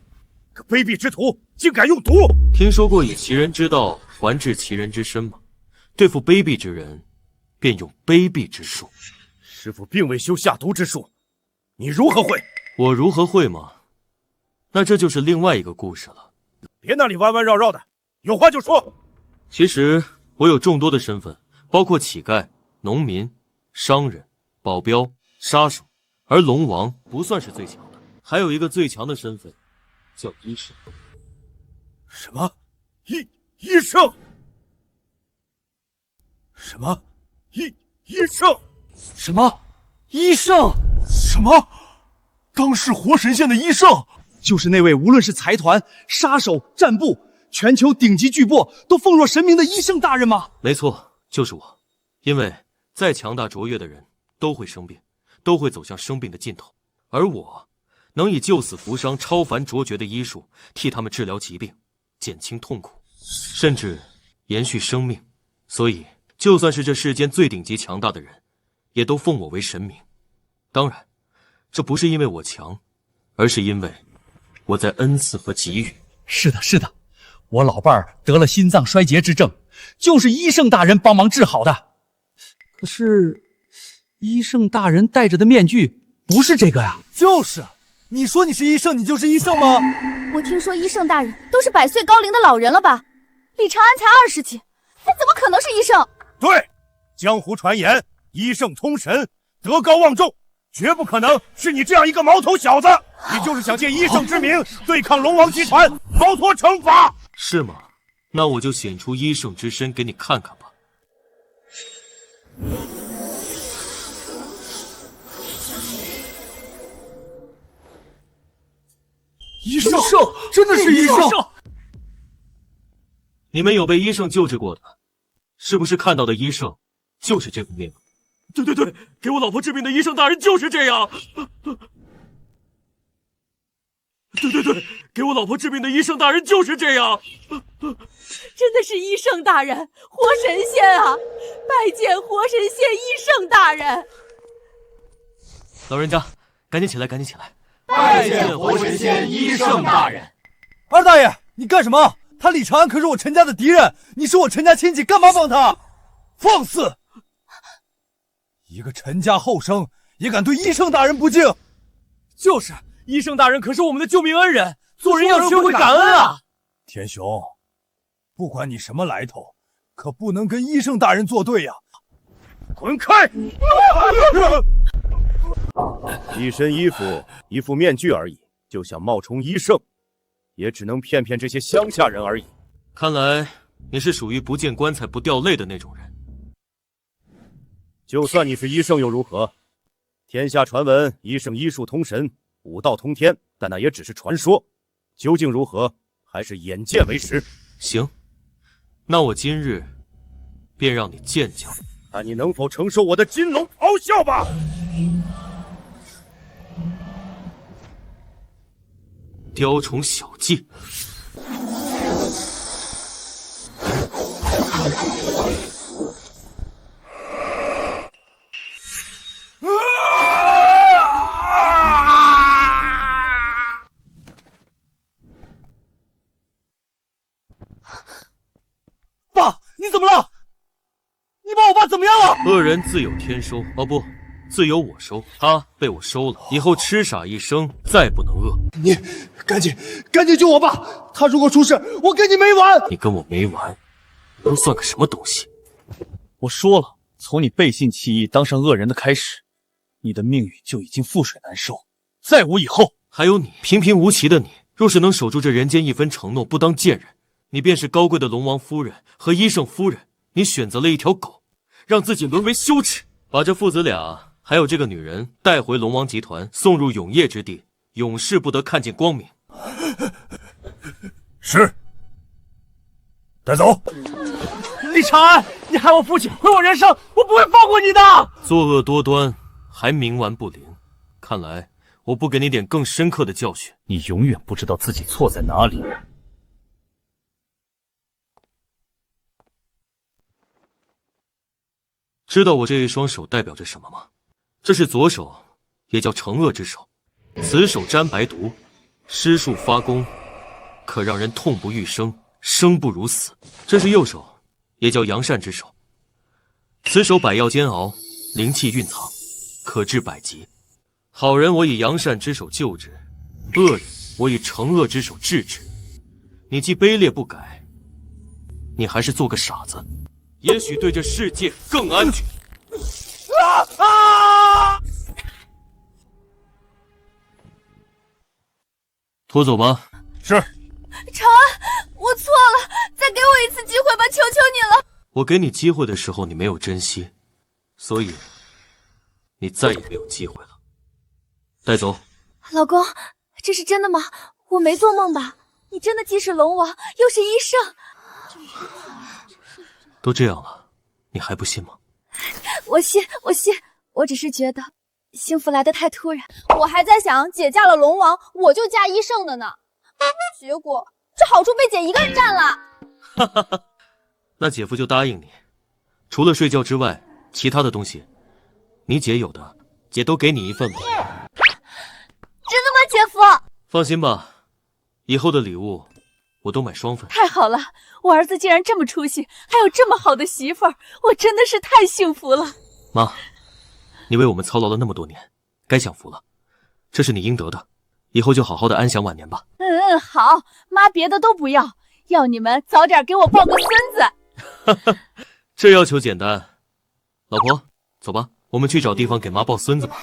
个卑鄙之徒，竟敢用毒！听说过以其人之道还治其人之身吗？对付卑鄙之人，便用卑鄙之术。师父并未修下毒之术，你如何会？我如何会吗？那这就是另外一个故事了。别那里弯弯绕绕的，有话就说。其实我有众多的身份，包括乞丐、农民、商人、保镖、杀手，而龙王不算是最强的，还有一个最强的身份，叫医生。什么？医生？什么？医生？什么？医圣？什么？当世活神仙的医圣？就是那位无论是财团、杀手、战部，全球顶级巨擘都奉若神明的医圣大人吗？没错，就是我。因为再强大卓越的人都会生病，都会走向生病的尽头，而我能以救死扶伤、超凡卓绝的医术替他们治疗疾病，减轻痛苦，甚至延续生命。所以，就算是这世间最顶级强大的人，也都奉我为神明。当然，这不是因为我强，而是因为我在恩赐和给予。是的，是的，我老伴儿得了心脏衰竭之症，就是医圣大人帮忙治好的。可是，医圣大人戴着的面具不是这个呀。就是，你说你是医圣，你就是医圣吗？我听说医圣大人都是100岁高龄的老人了吧？李长安才20几，他怎么可能是医圣？对，江湖传言医圣通神，德高望重，绝不可能是你这样一个毛头小子。你就是想借医圣之名对抗龙王集团，逃脱惩罚，是吗？那我就显出医圣之身给你看看吧。医圣，真的是医圣！你们有被医圣救治过的，是不是看到的医圣就是这副面孔？对，给我老婆治病的医圣大人就是这样。对，给我老婆治病的医圣大人就是这样。真的是医圣大人，活神仙啊！拜见活神仙医圣大人。老人家，赶紧起来，赶紧起来！拜见活神仙医圣大人。二大爷，你干什么？他李长安可是我陈家的敌人，你是我陈家亲戚，干嘛帮他？放肆！一个陈家后生也敢对医圣大人不敬？就是，医圣大人可是我们的救命恩人，做人要学会感恩啊！天雄，不管你什么来头，可不能跟医圣大人作对呀！滚开！一身衣服，一副面具而已，就想冒充医圣，也只能骗骗这些乡下人而已。看来你是属于不见棺材不掉泪的那种人。就算你是医圣又如何？天下传闻医圣医术通神，武道通天，但那也只是传说，究竟如何，还是眼见为实。行，那我今日便让你见见，看你能否承受我的金龙咆哮吧！雕虫小技。爸，你怎么了？你把我爸怎么样了？恶人自有天收，哦不，自有我收。他被我收了，以后痴傻一生，再不能恶。你赶紧救我爸！他如果出事，我跟你没完！你跟我没完，能算个什么东西？我说了，从你背信弃义当上恶人的开始，你的命运就已经覆水难收，再无以后。还有你，平平无奇的你，若是能守住这人间一分承诺，不当贱人，你便是高贵的龙王夫人和医圣夫人。你选择了一条狗，让自己沦为羞耻，把这父子俩还有这个女人带回龙王集团，送入永业之地，永世不得看见光明。是，带走。李长安，你害我父亲，毁我人生，我不会放过你的！作恶多端，还冥顽不灵，看来我不给你点更深刻的教训，你永远不知道自己错在哪里。知道我这一双手代表着什么吗？这是左手，也叫惩恶之手。此手沾白毒，施术发功，可让人痛不欲生，生不如死。这是右手，也叫扬善之手。此手百药煎熬，灵气蕴藏，可治百疾。好人我以扬善之手救之，恶人我以惩恶之手治之。你既卑劣不改，你还是做个傻子，也许对这世界更安全。拖走吧。是。长安，我错了，再给我一次机会吧，求求你了。我给你机会的时候，你没有珍惜，所以你再也没有机会了。带走。老公，这是真的吗？我没做梦吧？你真的既是龙王，又是医圣？都这样了，你还不信吗？我信，我信。我只是觉得幸福来得太突然。我还在想，姐嫁了龙王，我就嫁医圣的呢。结果这好处被姐一个人占了。哈哈哈，那姐夫就答应你，除了睡觉之外，其他的东西，你姐有的，姐都给你一份吧。真的吗，姐夫？放心吧，以后的礼物我都买双份。太好了，我儿子竟然这么出息，还有这么好的媳妇儿，我真的是太幸福了。妈，你为我们操劳了那么多年，该享福了，这是你应得的。以后就好好的安享晚年吧。好，妈别的都不要，要你们早点给我抱个孙子。这要求简单。老婆，走吧，我们去找地方给妈抱孙子吧。